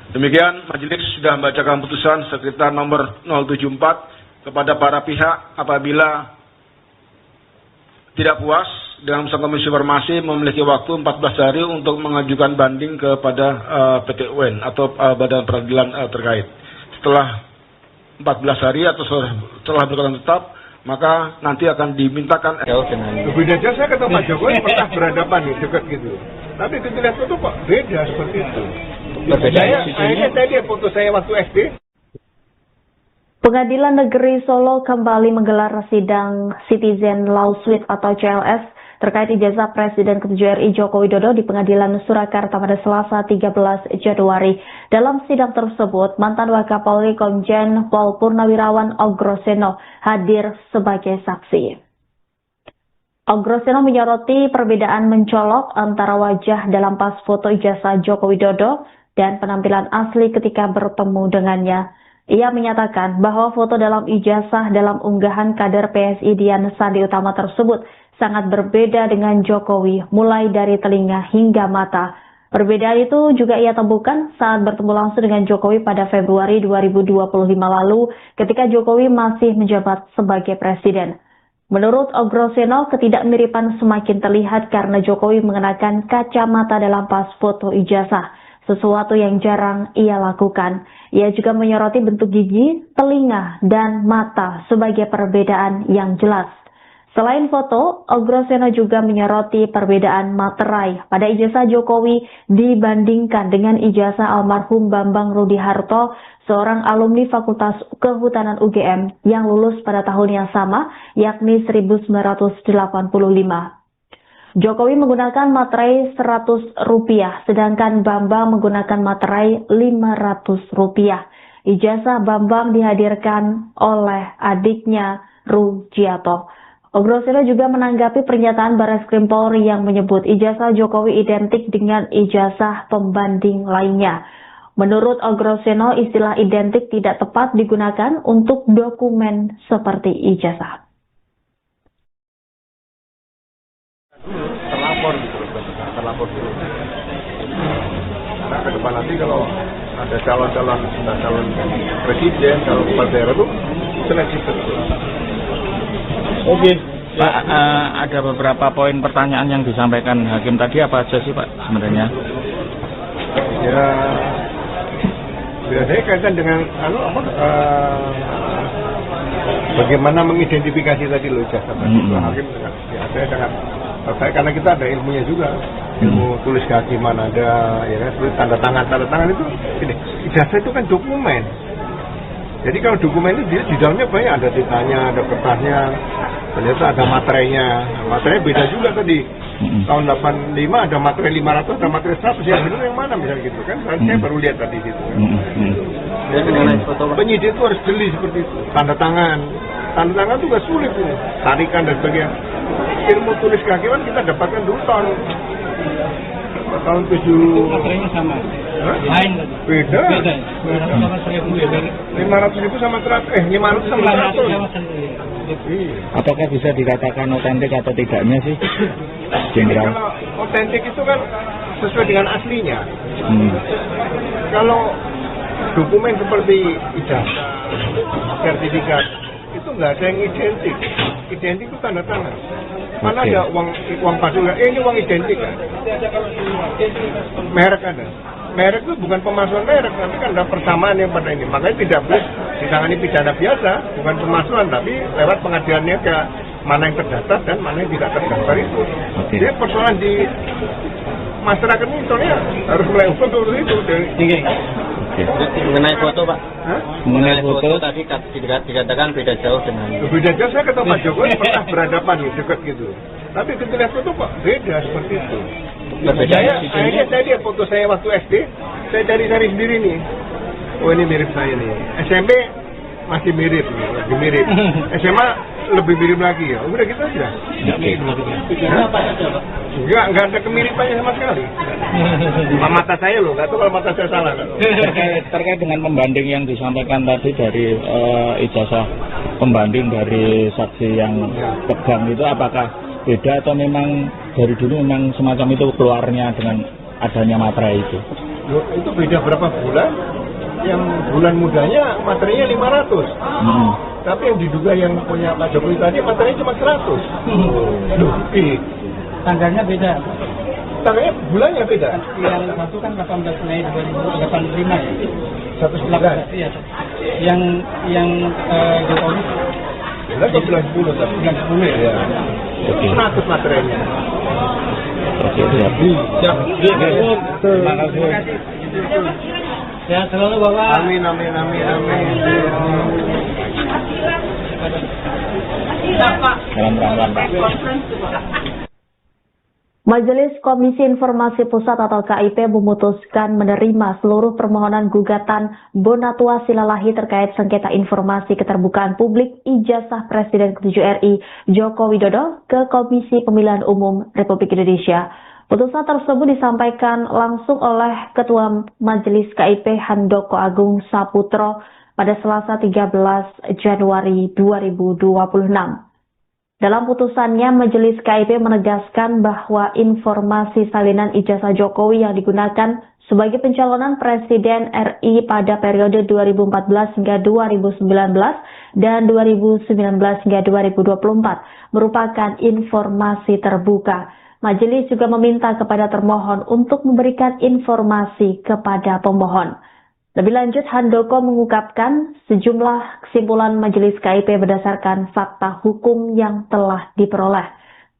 Demikian, Majelis sudah membacakan putusan sekitar nomor 074 kepada para pihak apabila tidak puas dengan putusan Komisi Informasi memiliki waktu 14 hari untuk mengajukan banding kepada PT-UN atau Badan Peradilan terkait. Setelah 14 hari atau setelah berkekuatan tetap, maka nanti akan dimintakan. Beda aja saya ketemu Pak Jokowi pernah berhadapan nih dekat gitu. Tapi ketika itu kok beda seperti itu. Akhirnya saya foto saya waktu SD. Pengadilan Negeri Solo kembali menggelar sidang Citizen Law Suite atau CLS terkait ijazah Presiden ke-7 RI Joko Widodo di Pengadilan Surakarta pada Selasa 13 Januari. Dalam sidang tersebut, mantan Wakapolri Komjen Pol Purnawirawan Ogroseno hadir sebagai saksi. Ogroseno menyoroti perbedaan mencolok antara wajah dalam pas foto ijazah Joko Widodo dan penampilan asli ketika bertemu dengannya. Ia menyatakan bahwa foto dalam ijazah dalam unggahan kader PSI Dian Sandi Utama tersebut sangat berbeda dengan Jokowi, mulai dari telinga hingga mata. Perbedaan itu juga ia temukan saat bertemu langsung dengan Jokowi pada Februari 2025 lalu ketika Jokowi masih menjabat sebagai presiden. Menurut Ogroseno, ketidakmiripan semakin terlihat karena Jokowi mengenakan kacamata dalam pas foto ijazah, sesuatu yang jarang ia lakukan. Ia juga menyoroti bentuk gigi, telinga, dan mata sebagai perbedaan yang jelas. Selain foto, Ogroseno juga menyoroti perbedaan materai pada ijazah Jokowi dibandingkan dengan ijazah almarhum Bambang Rudi Harto, seorang alumni Fakultas Kehutanan UGM yang lulus pada tahun yang sama, yakni 1985. Jokowi menggunakan materai Rp100, sedangkan Bambang menggunakan materai Rp500. Ijazah Bambang dihadirkan oleh adiknya Rujiato. Ogroseno juga menanggapi pernyataan Barreskrim Polri yang menyebut ijazah Jokowi identik dengan ijazah pembanding lainnya. Menurut Ogroseno, istilah identik tidak tepat digunakan untuk dokumen seperti ijazah. Terlapor dulu. Karena ke depan nanti kalau ada calon presiden, calon kepala daerah itu seleksi betul. Oke, Pak, ada beberapa poin pertanyaan yang disampaikan hakim tadi, apa aja sih Pak sebenarnya? Ya, biasanya kaitan dengan bagaimana mengidentifikasi tadi loh ijazah hakim. Ya, saya sangat terkait karena kita ada ilmunya juga, ilmu tulis kehakiman ada, ya kan, seperti tanda tangan itu. Ini ijazah itu kan dokumen. Jadi kalau dokumen itu di dalamnya banyak, ada titanya, ada kertasnya, ternyata ada materainya. Materai beda juga tadi. Tahun 85 ada materai 500, ada materai 100. Yang benar yang mana misalnya gitu kan? Saya baru lihat tadi situ. Penyidik itu harus jeli seperti itu. Tanda tangan itu juga sulit ini. Tarikan dan sebagainya. Ilmu tulis kehakiman kita dapatkan dulu tahun 7. Materainya sama. Lain Beda. 500.000 sama 100. 500 sama 100. Apakah bisa dikatakan otentik atau tidaknya sih, Jenderal? Kalau otentik itu kan sesuai dengan aslinya. Kalau dokumen seperti ijazah, sertifikat, itu nggak ada yang identik. Identik itu tanda tangan. Mana ada uang palsu? Ini uang identik kan? Merek ada. Merek itu bukan pemalsuan merek, nanti kan ada persamaan yang pada ini. Makanya tidak boleh ditangani pidana biasa, bukan pemalsuan, tapi lewat pengadilannya ke mana yang terdaftar dan mana yang tidak terdaftar itu. Jadi persoalan di masyarakat ini soalnya harus mulai hukum seperti itu. Mengenai foto Pak, Mengenai foto tadi dikatakan beda jauh dengan. Beda jauh, saya ketemu Pak Jokowi pernah berhadapan dekat gitu. Tapi ketika lihat foto Pak beda seperti itu. Saya lihat foto saya waktu SD, saya cari-cari sendiri nih. Oh ini mirip saya nih. SMP masih mirip, lebih mirip. SMA lebih mirip lagi ya. Udah gitu aja. Enggak ada kemiripannya sama sekali. Mata saya loh, nggak tahu kalau mata saya salah. terkait dengan pembanding yang disampaikan tadi dari ijazah pembanding dari saksi yang pegang itu, apakah beda atau memang dari dulu memang semacam itu keluarnya dengan adanya materai itu? Loh, itu beda berapa bulan? Yang bulan mudanya materinya 500. Tapi yang diduga yang punya Pak Jokowi tadi materinya cuma 100. Loh, tanggalnya beda. Tanggalnya bulannya beda. Yang satu kan 18 Mei 2085 ya. 118 ya. Yang Jokowi bulan 10 tapi bulan 10 ya. 100 materinya. Oke, siap. Terima kasih. Ya selalu Bapak. Amin. Dalam rangka Pak. Majelis Komisi Informasi Pusat atau KIP memutuskan menerima seluruh permohonan gugatan Bonatua Silalahi terkait sengketa informasi keterbukaan publik ijazah Presiden ke-7 RI Joko Widodo ke Komisi Pemilihan Umum Republik Indonesia. Putusan tersebut disampaikan langsung oleh Ketua Majelis KIP Handoko Agung Saputro pada Selasa 13 Januari 2026. Dalam putusannya, Majelis KIP menegaskan bahwa informasi salinan ijazah Jokowi yang digunakan sebagai pencalonan Presiden RI pada periode 2014 hingga 2019 dan 2019 hingga 2024 merupakan informasi terbuka. Majelis juga meminta kepada termohon untuk memberikan informasi kepada pemohon. Lebih lanjut, Handoko mengungkapkan sejumlah kesimpulan Majelis KIP berdasarkan fakta hukum yang telah diperoleh.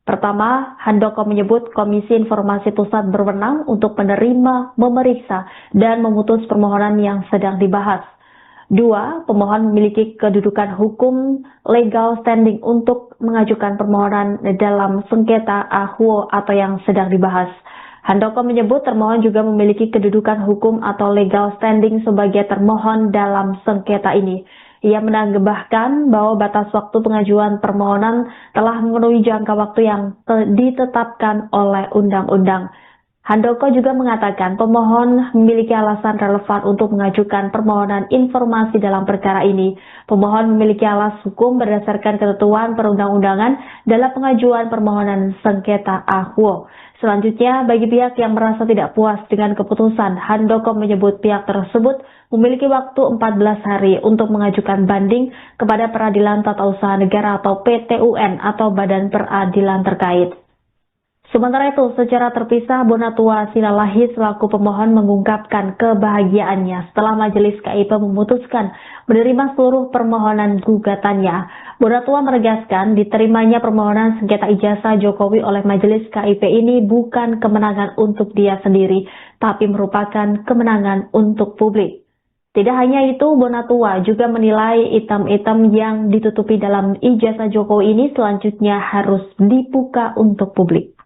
Pertama, Handoko menyebut Komisi Informasi Pusat berwenang untuk menerima, memeriksa, dan memutus permohonan yang sedang dibahas. Dua, pemohon memiliki kedudukan hukum legal standing untuk mengajukan permohonan dalam sengketa AHWO atau yang sedang dibahas. Handoko menyebut termohon juga memiliki kedudukan hukum atau legal standing sebagai termohon dalam sengketa ini. Ia menambahkan bahwa batas waktu pengajuan permohonan telah memenuhi jangka waktu yang ditetapkan oleh undang-undang. Handoko juga mengatakan pemohon memiliki alasan relevan untuk mengajukan permohonan informasi dalam perkara ini. Pemohon memiliki alas hukum berdasarkan ketentuan perundang-undangan dalam pengajuan permohonan sengketa AHWO. Selanjutnya, bagi pihak yang merasa tidak puas dengan keputusan, Handoko menyebut pihak tersebut memiliki waktu 14 hari untuk mengajukan banding kepada Peradilan Tata Usaha Negara atau PT-UN atau Badan Peradilan terkait. Sementara itu, secara terpisah, Bonatua Silalahi selaku pemohon mengungkapkan kebahagiaannya setelah Majelis KIP memutuskan menerima seluruh permohonan gugatannya. Bonatua menegaskan diterimanya permohonan sengketa ijazah Jokowi oleh Majelis KIP ini bukan kemenangan untuk dia sendiri, tapi merupakan kemenangan untuk publik. Tidak hanya itu, Bonatua juga menilai item-item yang ditutupi dalam ijazah Jokowi ini selanjutnya harus dibuka untuk publik.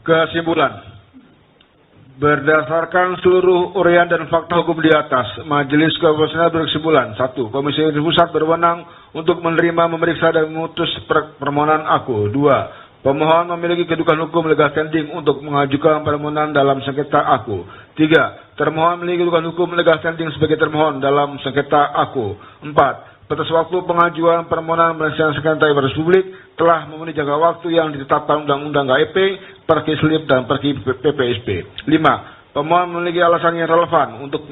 Kesimpulan. Berdasarkan seluruh uraian dan fakta hukum di atas, Majelis Konstitusional berkesimpulan: 1. Komisi Pusat berwenang untuk menerima, memeriksa, dan memutus permohonan aku. 2. Pemohon memiliki kedudukan hukum legal standing untuk mengajukan permohonan dalam sengketa aku. 3. Termohon memiliki kedudukan hukum legal standing sebagai termohon dalam sengketa aku. 4. Batas waktu pengajuan permohonan penyelesaian sengketa informasi publik telah memenuhi jangka waktu yang ditetapkan Undang-Undang KIP, Perki Slip, dan Perki PPSP. 5. Pemohon memiliki alasan yang relevan untuk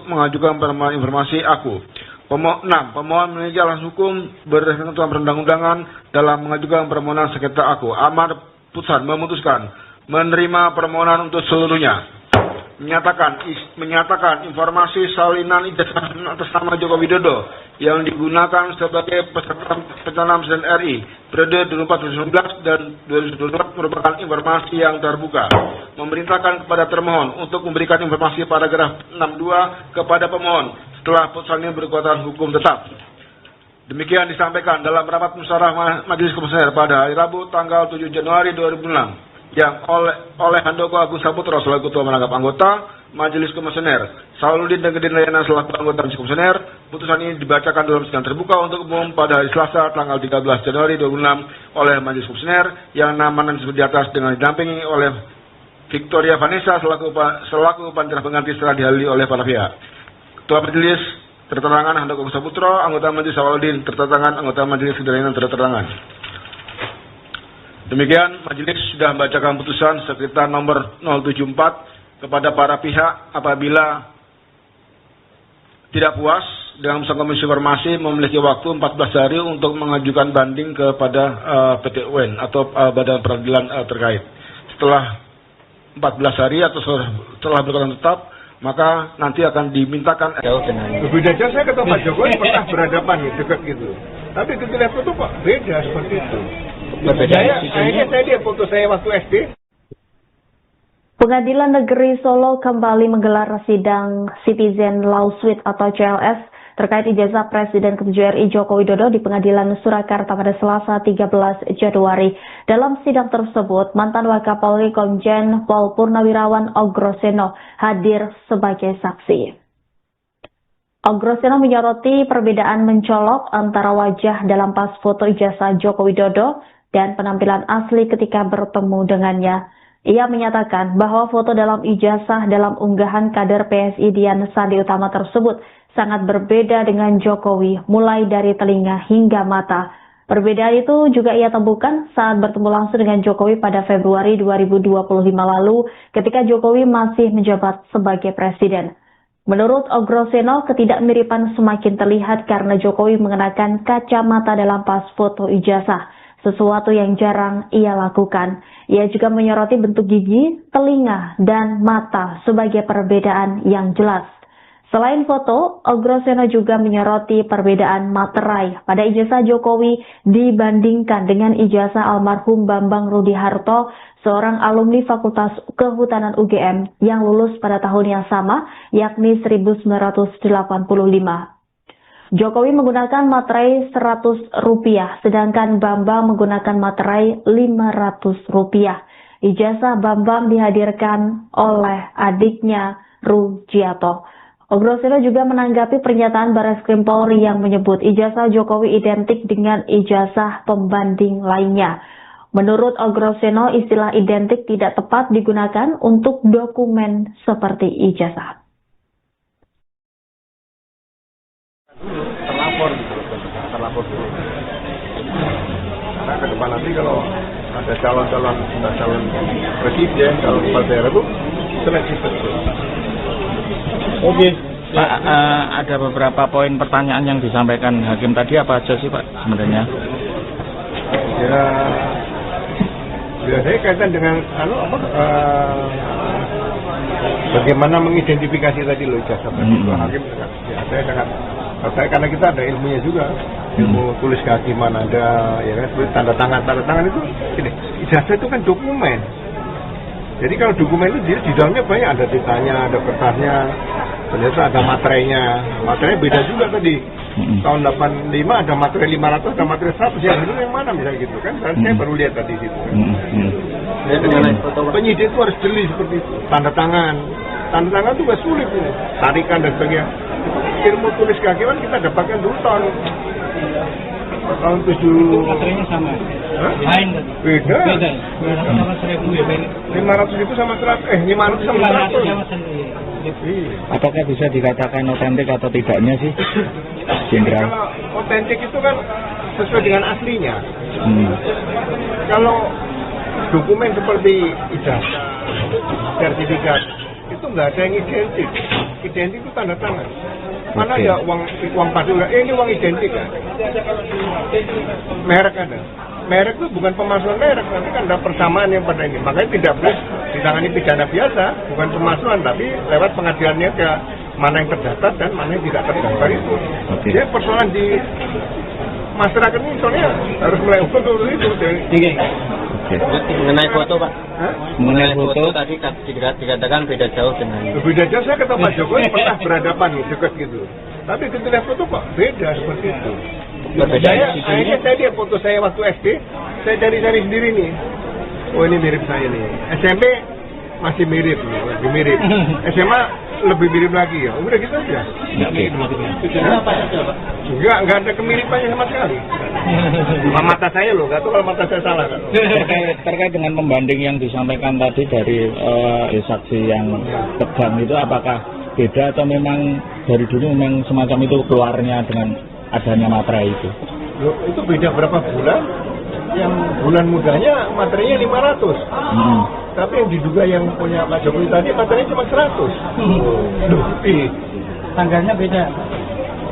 mengajukan permohonan informasi aku. 6. Pemohon memiliki alasan hukum berdasarkan ketentuan perundang-undangan dalam mengajukan permohonan sengketa aku. Amar putusan memutuskan menerima permohonan untuk seluruhnya. Menyatakan informasi salinan ijazah atas nama Joko Widodo yang digunakan sebagai peserta pencalonan Presiden RI periode 2014 dan 2024 merupakan informasi yang terbuka. Memerintahkan kepada termohon untuk memberikan informasi paragraf 62 kepada pemohon setelah putusan ini berkekuatan hukum tetap. Demikian disampaikan dalam rapat musyawarah Majelis Komisioner pada hari Rabu tanggal 7 Januari 2006. Yang oleh Handoko Agung Saputro selaku Ketua Menangkap Anggota Majelis Komisioner, Sauludin dan Gedin Layana selaku Anggota Majelis Komisioner. Putusan ini dibacakan dalam sidang terbuka untuk umum pada hari Selasa tanggal 13 Januari 2006 oleh Majelis Komisioner yang namanya disebut di atas dengan didampingi oleh Victoria Vanessa selaku panitera pengganti setelah dihadiri oleh para pihak. Ketua Majelis terterangan Handoko Agung Saputro, Anggota Majelis Sauludin terterangan, Anggota Majelis Gedin Layana terterangan. Demikian, Majelis sudah membacakan putusan sekitar nomor 074 kepada para pihak apabila tidak puas dengan putusan Komisi Informasi memiliki waktu 14 hari untuk mengajukan banding kepada PT-UN atau Badan Peradilan terkait. Setelah 14 hari atau setelah berkekuatan tetap, maka nanti akan dimintakan. Beda jauh, saya kata Pak Jokowi pernah berhadapan dekat gitu. Tapi ketika lihat foto kok beda seperti itu. Saya lihat foto saya waktu SD. Pengadilan Negeri Solo kembali menggelar sidang Citizen Law Suite atau CLS terkait ijazah Presiden ke-7 RI Joko Widodo di Pengadilan Surakarta pada Selasa 13 Januari. Dalam sidang tersebut, mantan Wakapolri Komjen Pol Purnawirawan Ogroseno hadir sebagai saksi. Ogroseno menyoroti perbedaan mencolok antara wajah dalam pas foto ijazah Joko Widodo dan penampilan asli ketika bertemu dengannya. Ia menyatakan bahwa foto dalam ijazah dalam unggahan kader PSI Dian Sandi Utama tersebut sangat berbeda dengan Jokowi, mulai dari telinga hingga mata. Perbedaan itu juga ia temukan saat bertemu langsung dengan Jokowi pada Februari 2025 lalu ketika Jokowi masih menjabat sebagai presiden. Menurut Ogroseno, ketidakmiripan semakin terlihat karena Jokowi mengenakan kacamata dalam pas foto ijazah, sesuatu yang jarang ia lakukan. Ia juga menyoroti bentuk gigi, telinga, dan mata sebagai perbedaan yang jelas. Selain foto, Ogroseno juga menyoroti perbedaan materai pada ijazah Jokowi dibandingkan dengan ijazah almarhum Bambang Rudi Harto, seorang alumni Fakultas Kehutanan UGM yang lulus pada tahun yang sama, yakni 1985. Jokowi menggunakan materai Rp100, sedangkan Bambang menggunakan materai Rp500. Ijazah Bambang dihadirkan oleh adiknya Rujiato. Ogroseno juga menanggapi pernyataan Barreskrim Polri yang menyebut ijazah Jokowi identik dengan ijazah pembanding lainnya. Menurut Ogroseno, istilah identik tidak tepat digunakan untuk dokumen seperti ijazah. Terlapor dulu. Karena ke depan nanti kalau ada calon presiden, calon kepala daerah itu seleksi betul. Oke, Pak, ada beberapa poin pertanyaan yang disampaikan hakim tadi, apa aja sih Pak sebenarnya? Ya saya kaitan dengan bagaimana mengidentifikasi tadi loh ijazah hakim. Ya saya sangat karena kita ada ilmunya juga, ilmu tulis kehakiman ada, ya kan, tanda tangan itu, ini ijazah itu kan dokumen. Jadi kalau dokumen itu di dalamnya banyak, ada titanya, ada kertasnya, ternyata ada materainya beda juga tadi. Tahun 85 ada materai 500, ada materai 100, yang dulu yang mana misalnya gitu kan? Saya baru lihat tadi situ. Penyidik itu harus jeli seperti itu. Tanda tangan itu gak sulit ini, tarikan dan sebagainya. Ilmu tulis kehakiman kita dapatkan dulu tahun 7. Materainya sama. Lain tadi. Beda. 500 itu sama 100. 500 sama 100. Apakah bisa dikatakan otentik atau tidaknya sih, Jenderal? Kalau otentik itu kan sesuai dengan aslinya. Kalau dokumen seperti ijazah, sertifikat, itu nggak ada yang identik. Identik itu tanda tangan. Mana ada uang padula? Ini uang identik kan? Merek ada. Merek itu bukan pemalsuan merek, nanti kan ada persamaan yang pada ini. Makanya tidak boleh ditangani pidana biasa, bukan pemalsuan, tapi lewat pengadilannya ke mana yang tercatat dan mana yang tidak tercatat itu. Jadi persoalan di masyarakat ini soalnya harus mulai ukur dulu itu. Mengenai foto Pak, Mengenai foto tadi dikatakan beda jauh dengan beda jauh. Saya kata Pak Jokowi pernah berhadapan dekat gitu, tapi ketika foto kok beda seperti itu. Akhirnya saya lihat foto saya waktu SD, saya cari-cari sendiri nih. Oh ini mirip saya nih. SMP masih mirip, lebih mirip. SMA lebih mirip lagi ya. Udah gitu aja. Enggak ada kemiripannya sama sekali. Mata saya loh, nggak tahu kalau mata saya salah. terkait dengan pembanding yang disampaikan tadi dari saksi yang tegang itu, apakah beda atau memang dari dulu memang semacam itu keluarnya dengan adanya materai itu? Loh, itu beda berapa bulan? Yang bulan mudanya materinya 500. Tapi yang diduga yang punya Pak Jokowi tadi materinya cuma 100. Loh, tanggalnya beda.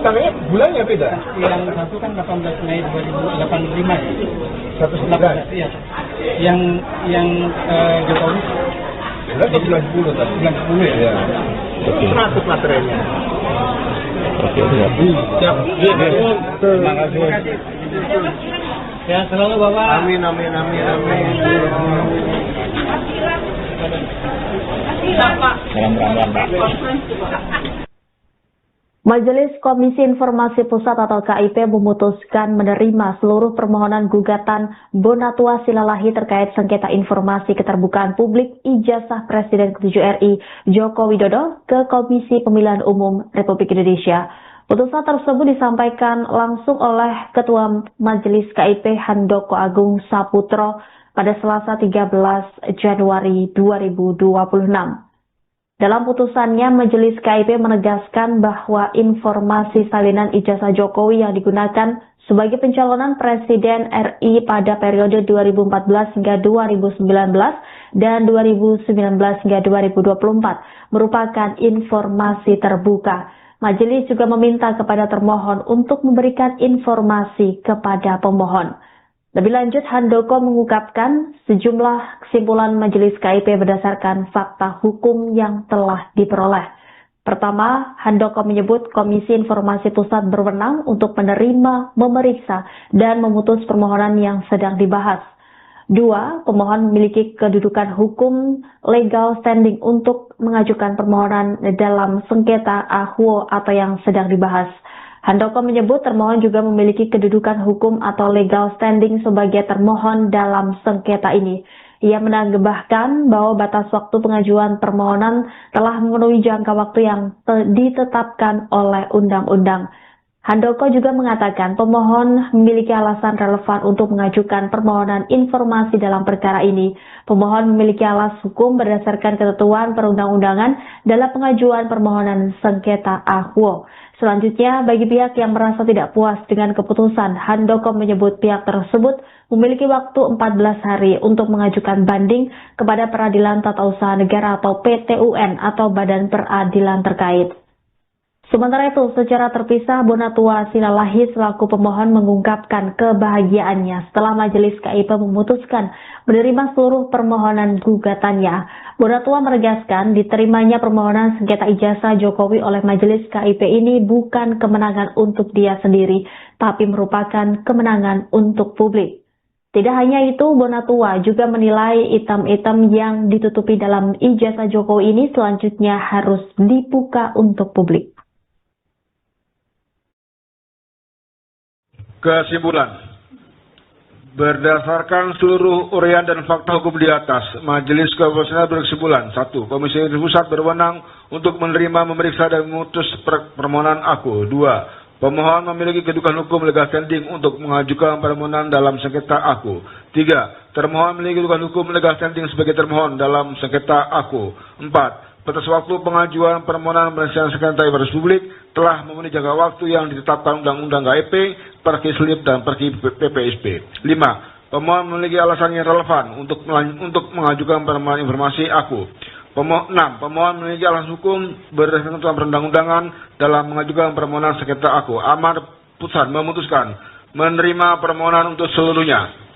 Tanggalnya bulannya beda. Yang satu kan 18 Mei 2085 ya. 119. Iya. Yang Jokowi bulan 10 tadi. bulan 10 ya. Iya. Itu 100 materinya. Oke, siap. Terima kasih. Ya, selalu Bapak. Amin. Salam Ramadan, Pak. Majelis Komisi Informasi Pusat atau KIP memutuskan menerima seluruh permohonan gugatan Bonatua Silalahi terkait sengketa informasi keterbukaan publik ijazah Presiden ke-7 RI Joko Widodo ke Komisi Pemilihan Umum Republik Indonesia. Putusan tersebut disampaikan langsung oleh Ketua Majelis KIP Handoko Agung Saputro pada Selasa 13 Januari 2026. Dalam putusannya, Majelis KIP menegaskan bahwa informasi salinan ijazah Jokowi yang digunakan sebagai pencalonan Presiden RI pada periode 2014 hingga 2019 dan 2019 hingga 2024 merupakan informasi terbuka. Majelis juga meminta kepada termohon untuk memberikan informasi kepada pemohon. Lebih lanjut, Handoko mengungkapkan sejumlah kesimpulan Majelis KIP berdasarkan fakta hukum yang telah diperoleh. Pertama, Handoko menyebut Komisi Informasi Pusat berwenang untuk menerima, memeriksa, dan memutus permohonan yang sedang dibahas. Dua, pemohon memiliki kedudukan hukum legal standing untuk mengajukan permohonan dalam sengketa AHWO atau yang sedang dibahas. Handoko menyebut termohon juga memiliki kedudukan hukum atau legal standing sebagai termohon dalam sengketa ini. Ia menambahkan bahwa batas waktu pengajuan permohonan telah memenuhi jangka waktu yang ditetapkan oleh undang-undang. Handoko juga mengatakan pemohon memiliki alasan relevan untuk mengajukan permohonan informasi dalam perkara ini. Pemohon memiliki alas hukum berdasarkan ketentuan perundang-undangan dalam pengajuan permohonan sengketa AHWO. Selanjutnya, bagi pihak yang merasa tidak puas dengan keputusan, Handoko menyebut pihak tersebut memiliki waktu 14 hari untuk mengajukan banding kepada Peradilan Tata Usaha Negara atau PT-UN atau Badan Peradilan terkait. Sementara itu, secara terpisah, Bonatua Silalahi selaku pemohon mengungkapkan kebahagiaannya setelah Majelis KIP memutuskan menerima seluruh permohonan gugatannya. Bonatua menegaskan diterimanya permohonan sengketa ijazah Jokowi oleh Majelis KIP ini bukan kemenangan untuk dia sendiri, tapi merupakan kemenangan untuk publik. Tidak hanya itu, Bonatua juga menilai item-item yang ditutupi dalam ijazah Jokowi ini selanjutnya harus dibuka untuk publik. Kesimpulan. Berdasarkan seluruh uraian dan fakta hukum di atas, Majelis Konstitusional berkesimpulan: 1. Komisi Pusat berwenang untuk menerima, memeriksa, dan memutus permohonan aku. 2. Pemohon memiliki kedudukan hukum legal standing untuk mengajukan permohonan dalam sengketa aku. 3. Termohon memiliki kedudukan hukum legal standing sebagai termohon dalam sengketa aku. 4. Batas waktu pengajuan permohonan penyelesaian sengketa informasi publik telah memenuhi jangka waktu yang ditetapkan Undang-Undang KIP, Perki Slip, dan Perki PPSP. 5. Pemohon memiliki alasan yang relevan untuk mengajukan permohonan informasi aku. 6. Pemohon memiliki alasan hukum berdasarkan ketentuan perundang-undangan dalam mengajukan permohonan sengketa aku. Amar putusan memutuskan menerima permohonan untuk seluruhnya.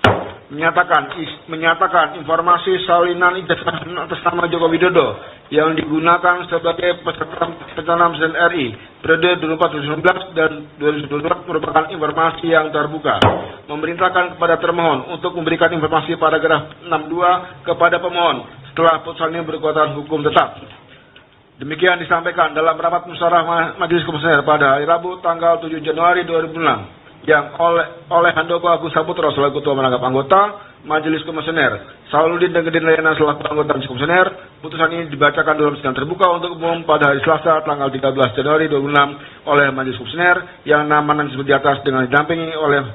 Menyatakan informasi salinan ijazah atas nama Joko Widodo yang digunakan sebagai peserta pencalonan Presiden RI periode 2014 dan 2022 merupakan informasi yang terbuka. Memerintahkan kepada termohon untuk memberikan informasi paragraf 62 kepada pemohon setelah putusan ini berkekuatan hukum tetap. Demikian disampaikan dalam rapat musyawarah Majelis Komisioner pada hari Rabu tanggal 7 Januari 2006. Yang oleh Handoko Agung Saputro selaku Ketua Menangkap Anggota Majelis Komisioner, Sauludin dan Gedin Layana selaku Anggota Majelis Komisioner. Putusan ini dibacakan dalam sidang terbuka untuk umum pada hari Selasa tanggal 13 Januari 2006 oleh Majelis Komisioner yang namanya disebut di atas dengan didampingi oleh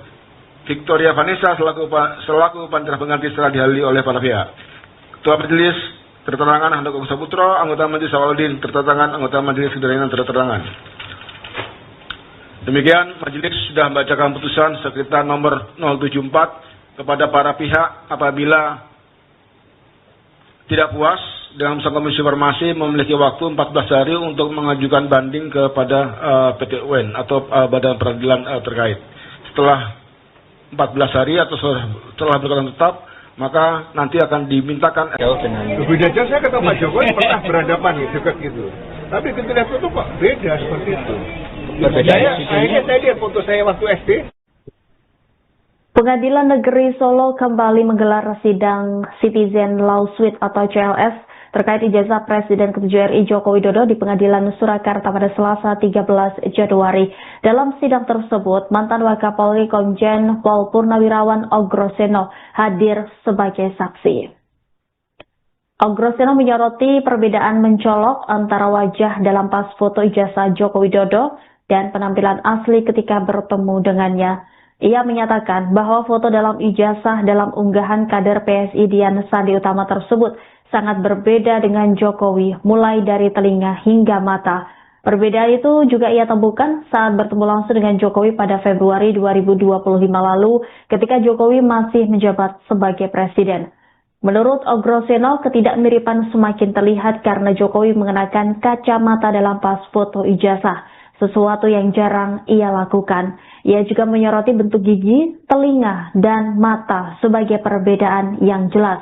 Victoria Vanessa selaku panitera pengganti setelah dihadiri oleh para pihak. Ketua Majelis terterangan Handoko Agung Saputro, anggota Majelis Sauludin terterangan, anggota Majelis Gedin Layana terterangan. Demikian, Majelis sudah membacakan putusan sekitar nomor 074 kepada para pihak apabila tidak puas dengan putusan Komisi Informasi memiliki waktu 14 hari untuk mengajukan banding kepada PT-UN atau Badan Peradilan terkait. Setelah 14 hari atau setelah berkekuatan tetap, maka nanti akan dimintakan. Beda jauh, saya kata Pak Jokowi pernah berhadapan dekat gitu. Tapi ketika itu kok beda seperti itu. Saya lihat foto saya waktu SD. Pengadilan Negeri Solo kembali menggelar sidang Citizen Law Suite atau CLS terkait ijazah Presiden ke-7 RI Joko Widodo di Pengadilan Surakarta pada Selasa 13 Januari. Dalam sidang tersebut, mantan Wakapolri Komjen Pol Purnawirawan Ogroseno hadir sebagai saksi. Ogroseno menyoroti perbedaan mencolok antara wajah dalam pas foto ijazah Joko Widodo dan penampilan asli ketika bertemu dengannya. Ia menyatakan bahwa foto dalam ijazah dalam unggahan kader PSI Dian Sandi Utama tersebut sangat berbeda dengan Jokowi, mulai dari telinga hingga mata. Perbedaan itu juga ia temukan saat bertemu langsung dengan Jokowi pada Februari 2025 lalu ketika Jokowi masih menjabat sebagai presiden. Menurut Ogroseno, ketidakmiripan semakin terlihat karena Jokowi mengenakan kacamata dalam pas foto ijazah, sesuatu yang jarang ia lakukan. Ia juga menyoroti bentuk gigi, telinga, dan mata sebagai perbedaan yang jelas.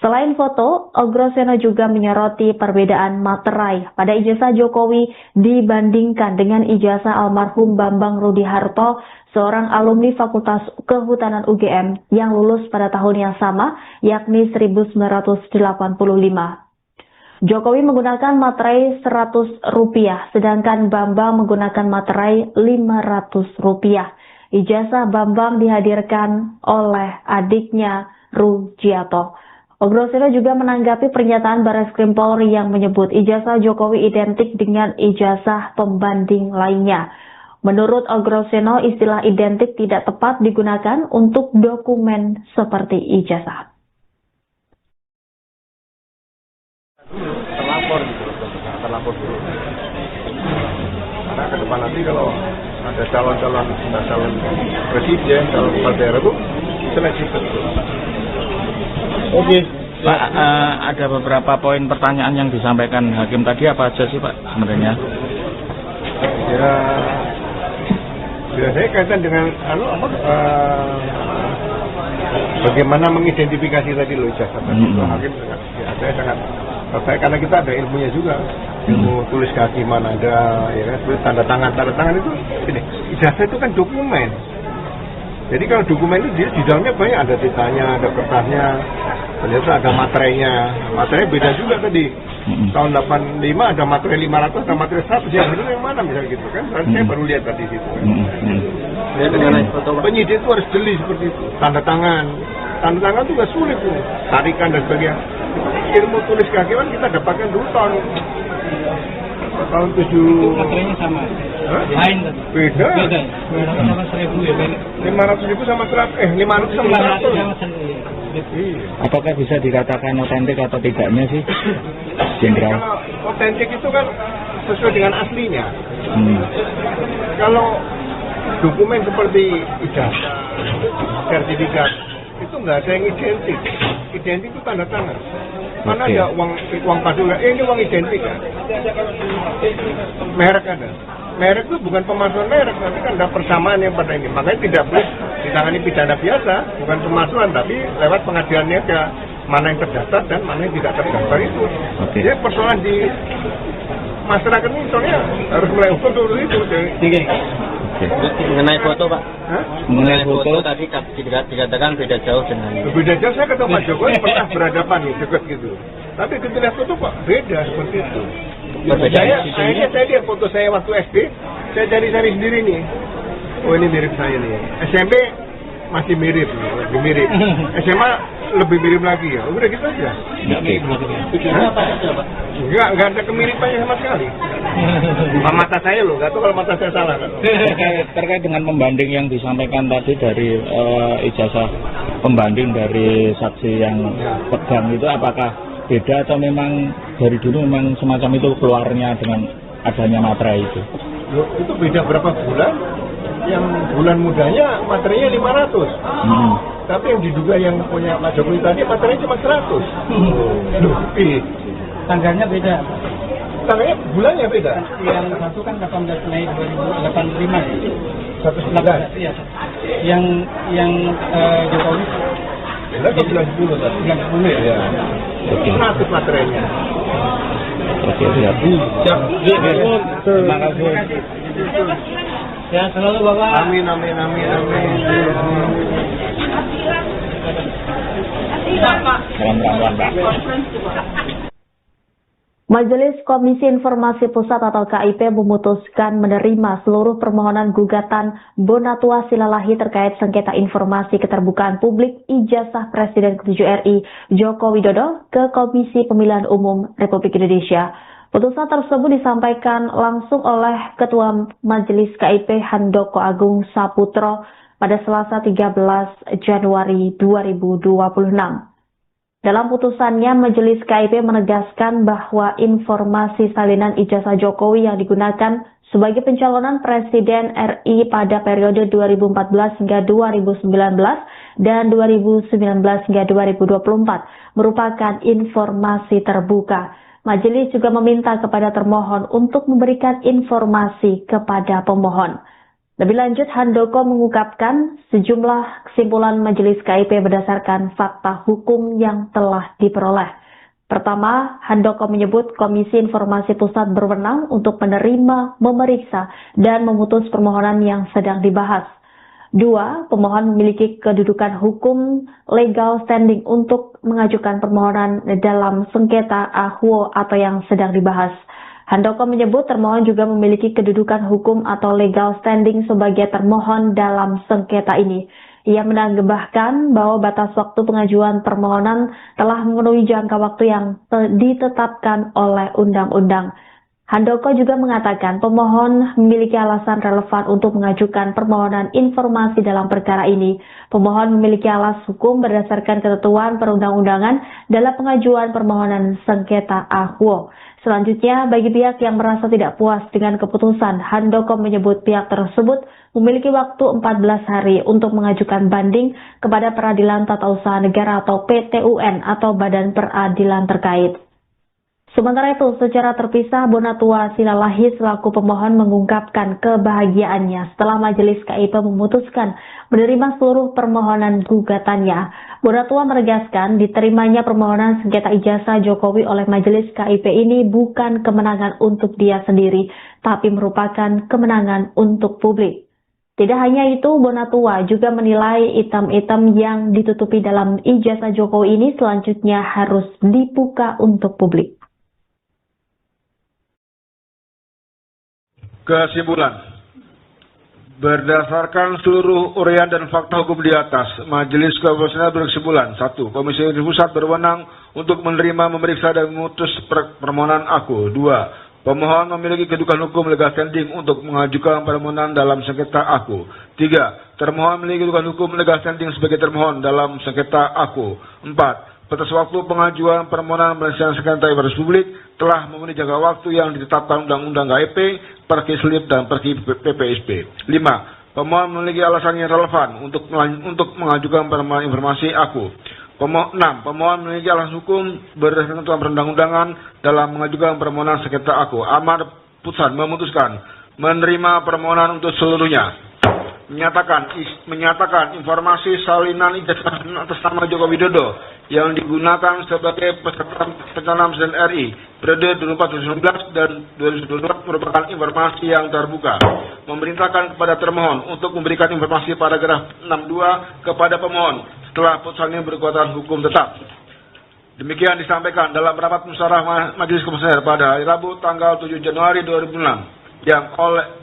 Selain foto, Ogroseno juga menyoroti perbedaan materai pada ijazah Jokowi dibandingkan dengan ijazah almarhum Bambang Rudi Harto, seorang alumni Fakultas Kehutanan UGM yang lulus pada tahun yang sama, yakni 1985. Jokowi menggunakan materai Rp100, sedangkan Bambang menggunakan materai Rp500. Ijazah Bambang dihadirkan oleh adiknya Rujiato. Ogroseno juga menanggapi pernyataan Barreskrim Polri yang menyebut ijazah Jokowi identik dengan ijazah pembanding lainnya. Menurut Ogroseno, istilah identik tidak tepat digunakan untuk dokumen seperti ijazah. Terlapor dulu. Karena ke depan nanti kalau ada calon presiden, calon kepala daerah itu seleksi betul. Oke, Pak, ada beberapa poin pertanyaan yang disampaikan hakim tadi, apa aja sih Pak sebenarnya? Ya saya kaitan dengan bagaimana mengidentifikasi tadi loh ijazah tadi. Hakim ya, saya sangat tertarik karena kita ada ilmunya juga, ilmu tulis kaki mana ada, ya kan, tanda tangan itu ini ijazah itu kan dokumen. Jadi kalau dokumen itu di dalamnya banyak, ada titanya, ada kertasnya, ternyata ada materainya. Materai beda juga tadi. Tahun 85 ada materai 500, ada materai 100. Yang mana misalnya gitu kan? Saya baru lihat tadi situ. Kan? Penyidik itu harus jeli seperti itu. Tanda tangan itu juga sulit tuh. Tarikan dan sebagainya. Ilmu tulis kehakiman kita dapatkan dulu tahun 7. Materainya sama. Lain tadi. Beda. 500.000 ya kan? 500.000 sama 100. 500 sama 100. Apakah bisa dikatakan otentik atau tidaknya sih, Jenderal? Kalau otentik itu kan sesuai dengan aslinya. Kalau dokumen seperti ijazah, sertifikat, itu nggak ada yang identik. Identik itu tanda tangan. Mana ada uang palsu? Ini uang identik kan? Merek ada. Merek itu bukan pemalsuan merek, nanti kan ada persamaan yang pada ini. Makanya tidak boleh ditangani pidana biasa, bukan pemalsuan, tapi lewat pengadilannya ke mana yang terdaftar dan mana yang tidak terdaftar itu. Jadi persoalan di masyarakat ini soalnya harus mulai hukum dulu itu. Mengenai foto Pak, Mengenai foto tadi dikatakan beda jauh dengan beda jauh. Saya ketemu Pak Jokowi pernah berhadapan nih dekat gitu, tapi ketika foto kok beda seperti itu. Saya lihat foto saya waktu SD, saya cari sendiri nih. Oh ini mirip saya nih. SMP masih mirip, lebih mirip. SMA lebih mirip lagi ya. Udah gitu aja. Enggak ada kemiripannya sama sekali. Mata saya loh, nggak tahu kalau mata saya salah kan. Terkait dengan pembanding yang disampaikan tadi dari ijazah pembanding dari saksi yang pegang itu, apakah beda atau memang dari dulu memang semacam itu keluarnya dengan adanya materai itu? Loh, itu beda berapa bulan? Yang bulan mudanya materinya 500. Tapi yang diduga yang punya Pak Jokowi tadi materinya cuma 100. Loh, Tanggalnya beda. Tanggalnya bulannya beda. Yang satu kan 18 Mei 2085. 119. Iya. Yang Jokowi 1910 tadi. 1910 ya. Oke. 100 materinya. Oke, siap. Terima kasih. Ya, selalu Bapak. Amin. Salam Pak. Majelis Komisi Informasi Pusat atau KIP memutuskan menerima seluruh permohonan gugatan Bonatua Silalahi terkait sengketa informasi keterbukaan publik ijazah Presiden ke-7 RI Joko Widodo ke Komisi Pemilihan Umum Republik Indonesia. Putusan tersebut disampaikan langsung oleh Ketua Majelis KIP Handoko Agung Saputro pada Selasa 13 Januari 2026. Dalam putusannya, Majelis KIP menegaskan bahwa informasi salinan ijazah Jokowi yang digunakan sebagai pencalonan Presiden RI pada periode 2014 hingga 2019 dan 2019 hingga 2024 merupakan informasi terbuka. Majelis juga meminta kepada termohon untuk memberikan informasi kepada pemohon. Lebih lanjut, Handoko mengungkapkan sejumlah kesimpulan Majelis KIP berdasarkan fakta hukum yang telah diperoleh. Pertama, Handoko menyebut Komisi Informasi Pusat berwenang untuk menerima, memeriksa, dan memutus permohonan yang sedang dibahas. Dua, pemohon memiliki kedudukan hukum legal standing untuk mengajukan permohonan dalam sengketa AHWO atau yang sedang dibahas. Handoko menyebut termohon juga memiliki kedudukan hukum atau legal standing sebagai termohon dalam sengketa ini. Ia menambahkan bahwa batas waktu pengajuan permohonan telah memenuhi jangka waktu yang ditetapkan oleh undang-undang. Handoko juga mengatakan pemohon memiliki alasan relevan untuk mengajukan permohonan informasi dalam perkara ini. Pemohon memiliki alas hukum berdasarkan ketentuan perundang-undangan dalam pengajuan permohonan sengketa AHWO. Selanjutnya, bagi pihak yang merasa tidak puas dengan keputusan, Handoko menyebut pihak tersebut memiliki waktu 14 hari untuk mengajukan banding kepada Peradilan Tata Usaha Negara atau PT-UN atau Badan Peradilan terkait. Sementara itu, secara terpisah, Bonatua Silalahi selaku pemohon mengungkapkan kebahagiaannya setelah Majelis KIP memutuskan menerima seluruh permohonan gugatannya. Bonatua menegaskan diterimanya permohonan sengketa ijazah Jokowi oleh Majelis KIP ini bukan kemenangan untuk dia sendiri, tapi merupakan kemenangan untuk publik. Tidak hanya itu, Bonatua juga menilai item-item yang ditutupi dalam ijazah Jokowi ini selanjutnya harus dibuka untuk publik. Kesimpulan. Berdasarkan seluruh uraian dan fakta hukum di atas, Majelis Komisioner berkesimpulan: 1. Komisi Pusat berwenang untuk menerima, memeriksa, dan memutus permohonan aku. 2. Pemohon memiliki kedudukan hukum legal standing untuk mengajukan permohonan dalam sengketa aku. 3. Termohon memiliki kedudukan hukum legal standing sebagai termohon dalam sengketa aku. 4. Batas waktu pengajuan permohonan penyelesaian sengketa informasi publik telah memenuhi jangka waktu yang ditetapkan Undang-Undang KIP, Perki Slip, dan Perki PPSP. 5. Pemohon memiliki alasan yang relevan untuk mengajukan permohonan informasi aku. 6. Pemohon memiliki alasan hukum berdasarkan ketentuan perundang-undangan dalam mengajukan permohonan sengketa aku. Amar putusan memutuskan menerima permohonan untuk seluruhnya. Menyatakan informasi salinan ijazah atas nama Joko Widodo yang digunakan sebagai peserta pencalonan Presiden RI periode 2014 dan 2024 merupakan informasi yang terbuka. Memerintahkan kepada termohon untuk memberikan informasi paragraf 62 kepada pemohon setelah putusan ini berkekuatan hukum tetap. Demikian disampaikan dalam rapat musyawarah Majelis Komisioner pada hari Rabu tanggal 7 Januari 2006. Yang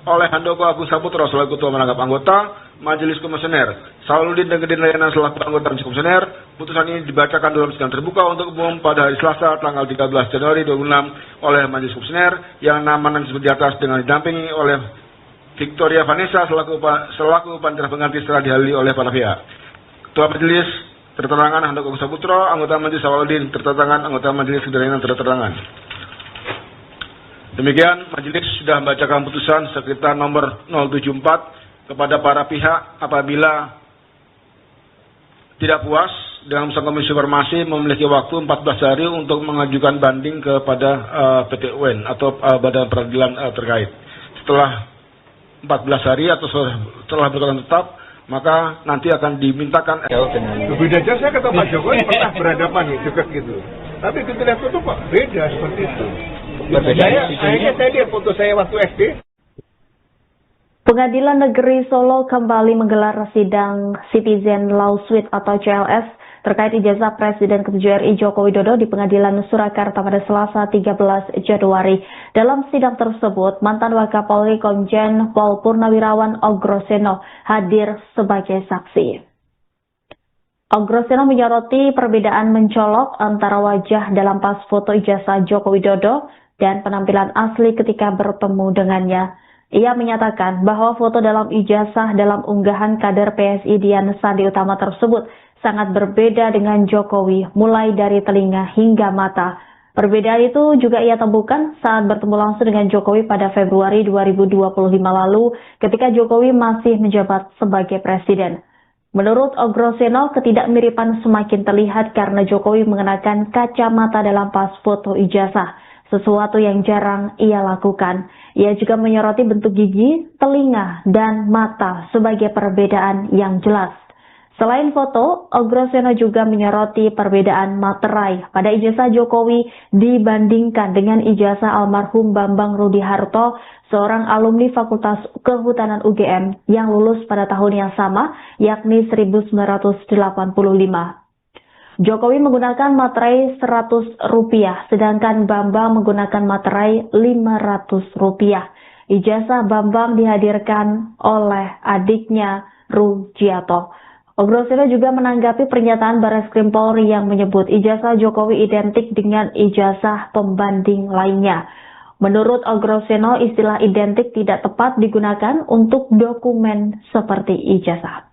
oleh Handoko Agung Saputro selaku Ketua Menangkap Anggota Majelis Komisioner, Sauludin dan Gedin Layanan selaku Anggota Majelis Komisioner. Putusan ini dibacakan dalam sidang terbuka untuk umum pada hari Selasa tanggal 13 Januari 2006 oleh Majelis Komisioner yang namanya disebut di atas dengan didampingi oleh Victoria Vanessa selaku panitera pengganti setelah dihadiri oleh para pihak. Ketua Majelis terterangan Handoko Agung Saputro, anggota Majelis Sauludin terterangan, anggota Majelis Gedin Layanan terterangan. Demikian, Majelis sudah membacakan putusan sekitar nomor 074 kepada para pihak apabila tidak puas dengan putusan Komisi Informasi memiliki waktu 14 hari untuk mengajukan banding kepada PT-UN atau Badan Peradilan terkait. Setelah 14 hari atau setelah berkekuatan tetap, maka nanti akan dimintakan. Beda jauh, saya kata Pak Jokowi pernah berhadapan dekat gitu. Tapi kita lihat foto Pak, beda seperti itu. Saya lihat foto saya waktu SD. Pengadilan Negeri Solo kembali menggelar sidang Citizen Law Suite atau CLS terkait ijazah Presiden ke-7 RI Joko Widodo di Pengadilan Surakarta pada Selasa 13 Januari. Dalam sidang tersebut, mantan Wakapolri Komjen Pol Purnawirawan Ogroseno hadir sebagai saksi. Ogroseno menyoroti perbedaan mencolok antara wajah dalam pas foto ijazah Joko Widodo dan penampilan asli ketika bertemu dengannya. Ia menyatakan bahwa foto dalam ijazah dalam unggahan kader PSI Dian Sandi Utama tersebut sangat berbeda dengan Jokowi, mulai dari telinga hingga mata. Perbedaan itu juga ia temukan saat bertemu langsung dengan Jokowi pada Februari 2025 lalu ketika Jokowi masih menjabat sebagai presiden. Menurut Ogroseno, ketidakmiripan semakin terlihat karena Jokowi mengenakan kacamata dalam pas foto ijazah, sesuatu yang jarang ia lakukan. Ia juga menyoroti bentuk gigi, telinga, dan mata sebagai perbedaan yang jelas. Selain foto, Ogroseno juga menyoroti perbedaan materai pada ijazah Jokowi dibandingkan dengan ijazah almarhum Bambang Rudi Harto, seorang alumni Fakultas Kehutanan UGM yang lulus pada tahun yang sama, yakni 1985. Jokowi menggunakan materai Rp100, sedangkan Bambang menggunakan materai Rp500. Ijazah Bambang dihadirkan oleh adiknya Rujiato. Ogroseno juga menanggapi pernyataan Barreskrim Polri yang menyebut ijazah Jokowi identik dengan ijazah pembanding lainnya. Menurut Ogroseno, istilah identik tidak tepat digunakan untuk dokumen seperti ijazah.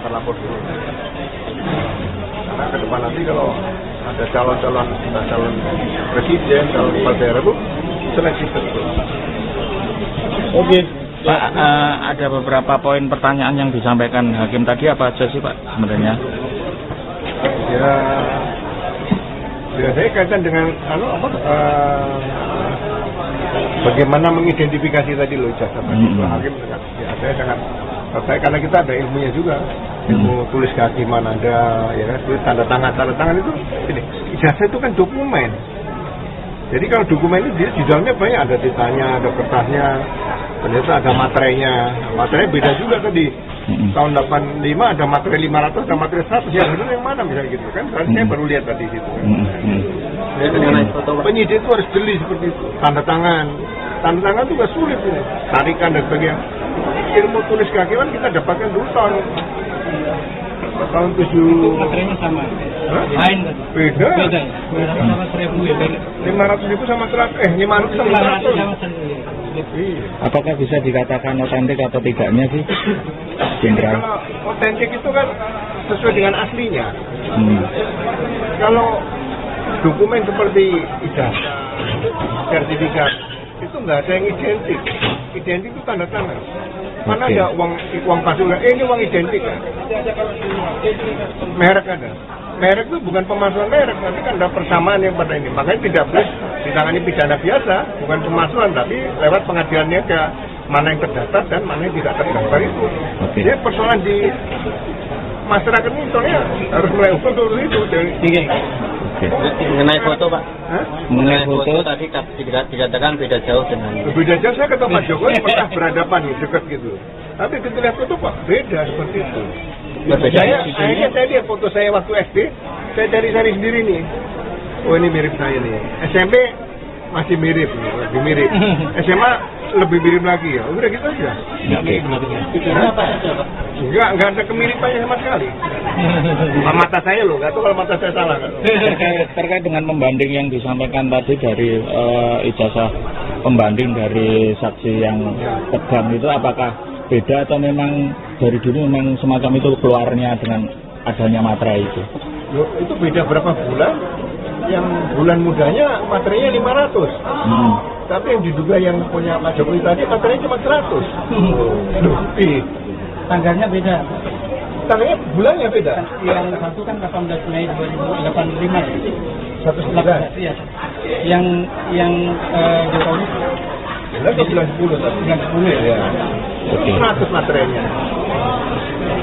Terlapor dulu. Karena ke depan nanti kalau ada calon presiden, calon kepala daerah itu seleksi terus. Oke, Pak, ada beberapa poin pertanyaan yang disampaikan hakim tadi, apa aja sih Pak sebenarnya? Ya saya kaitan dengan bagaimana mengidentifikasi tadi loh ijazah hakim dengan saya sangat terkait karena kita ada ilmunya juga, ilmu tulis kehakiman ada, ya kan, tulis tanda tangan itu ini ijazah itu kan dokumen. Jadi kalau dokumen itu di dalamnya banyak, ada titanya, ada kertasnya, ternyata ada materainya. Materai beda juga tadi. Tahun 85 ada materai 500, ada materai 100. Ya itu yang mana misalnya gitu kan? Saya baru lihat tadi situ. Penyidik itu harus jeli seperti itu. Tanda tangan itu juga sulit ini. Tarikan dan sebagainya. Ilmu tulis kehakiman kita dapatkan dulu tahun 7. Materainya sama. Lain beda. 500.000 sama 100. 500 sama 100. Apakah bisa dikatakan otentik atau tidaknya sih, Jenderal? Kalau otentik itu kan sesuai dengan aslinya. Kalau dokumen seperti ijazah, sertifikat, itu nggak ada yang identik. Identik itu tanda tangan. Mana ada uang palsu? Ini uang identik kan? Merek ada. Merek itu bukan pemalsuan merek, nanti kan ada persamaan yang pada ini. Makanya tidak boleh ditangani pidana biasa, bukan pemalsuan, tapi lewat pengadilannya ke mana yang terdaftar dan mana yang tidak terdaftar itu. Jadi persoalan di masyarakat ini soalnya harus mulai ukur itu. Mengenai foto Pak, Mengenai foto tadi dikatakan beda jauh dengan. Beda jauh, saya ketemu Pak Jokowi pernah berhadapan dekat gitu. Tapi ketika lihat foto Pak beda seperti itu. Akhirnya saya lihat foto saya waktu SD, saya cari sendiri nih. Oh ini mirip saya nih. SMP masih mirip, lebih mirip. SMA lebih mirip lagi ya. Udah gitu aja. Enggak ada kemiripannya sama sekali. Mata saya loh, nggak tahu kalau mata saya salah. Terkait dengan pembanding yang disampaikan tadi dari ijazah pembanding dari saksi yang tegang itu, apakah beda atau memang dari dulu memang semacam itu keluarnya dengan adanya materai itu? Loh, itu beda berapa bulan? Yang bulan mudanya materainya 500. Tapi yang diduga yang punya Pak Jokowi tadi materainya cuma 100. Tanggalnya beda. Tanggalnya bulannya beda. Yang satu kan 18 Mei 2085. 111 ya. Yang Jokowi ke bulan 10 tadi. Bulan 10 ya. 100 materainya.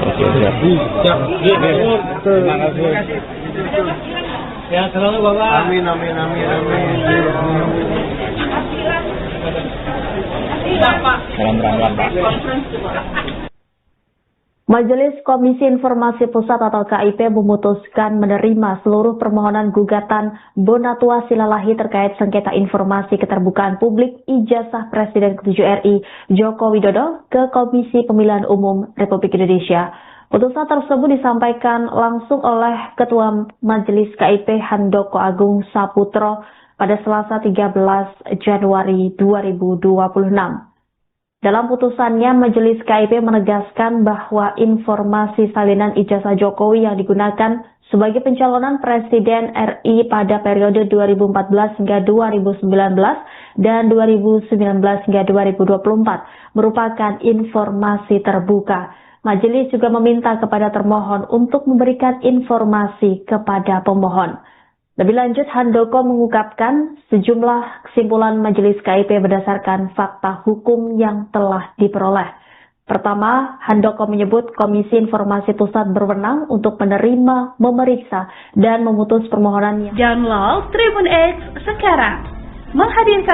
Oke, siap. Terima kasih. Ya, selalu Bapak. Amin. Salam ramlan Pak. Majelis Komisi Informasi Pusat atau KIP memutuskan menerima seluruh permohonan gugatan Bonatua Silalahi terkait sengketa informasi keterbukaan publik ijazah Presiden ke-7 RI Joko Widodo ke Komisi Pemilihan Umum Republik Indonesia. Putusan tersebut disampaikan langsung oleh Ketua Majelis KIP Handoko Agung Saputro pada Selasa 13 Januari 2026. Dalam putusannya, Majelis KIP menegaskan bahwa informasi salinan ijazah Jokowi yang digunakan sebagai pencalonan Presiden RI pada periode 2014 hingga 2019 dan 2019 hingga 2024 merupakan informasi terbuka. Majelis juga meminta kepada termohon untuk memberikan informasi kepada pemohon. Lebih lanjut, Handoko mengungkapkan sejumlah kesimpulan Majelis KIP berdasarkan fakta hukum yang telah diperoleh. Pertama, Handoko menyebut Komisi Informasi Pusat berwenang untuk menerima, memeriksa, dan memutus permohonannya. Download Tribun X sekarang. Menghadirkan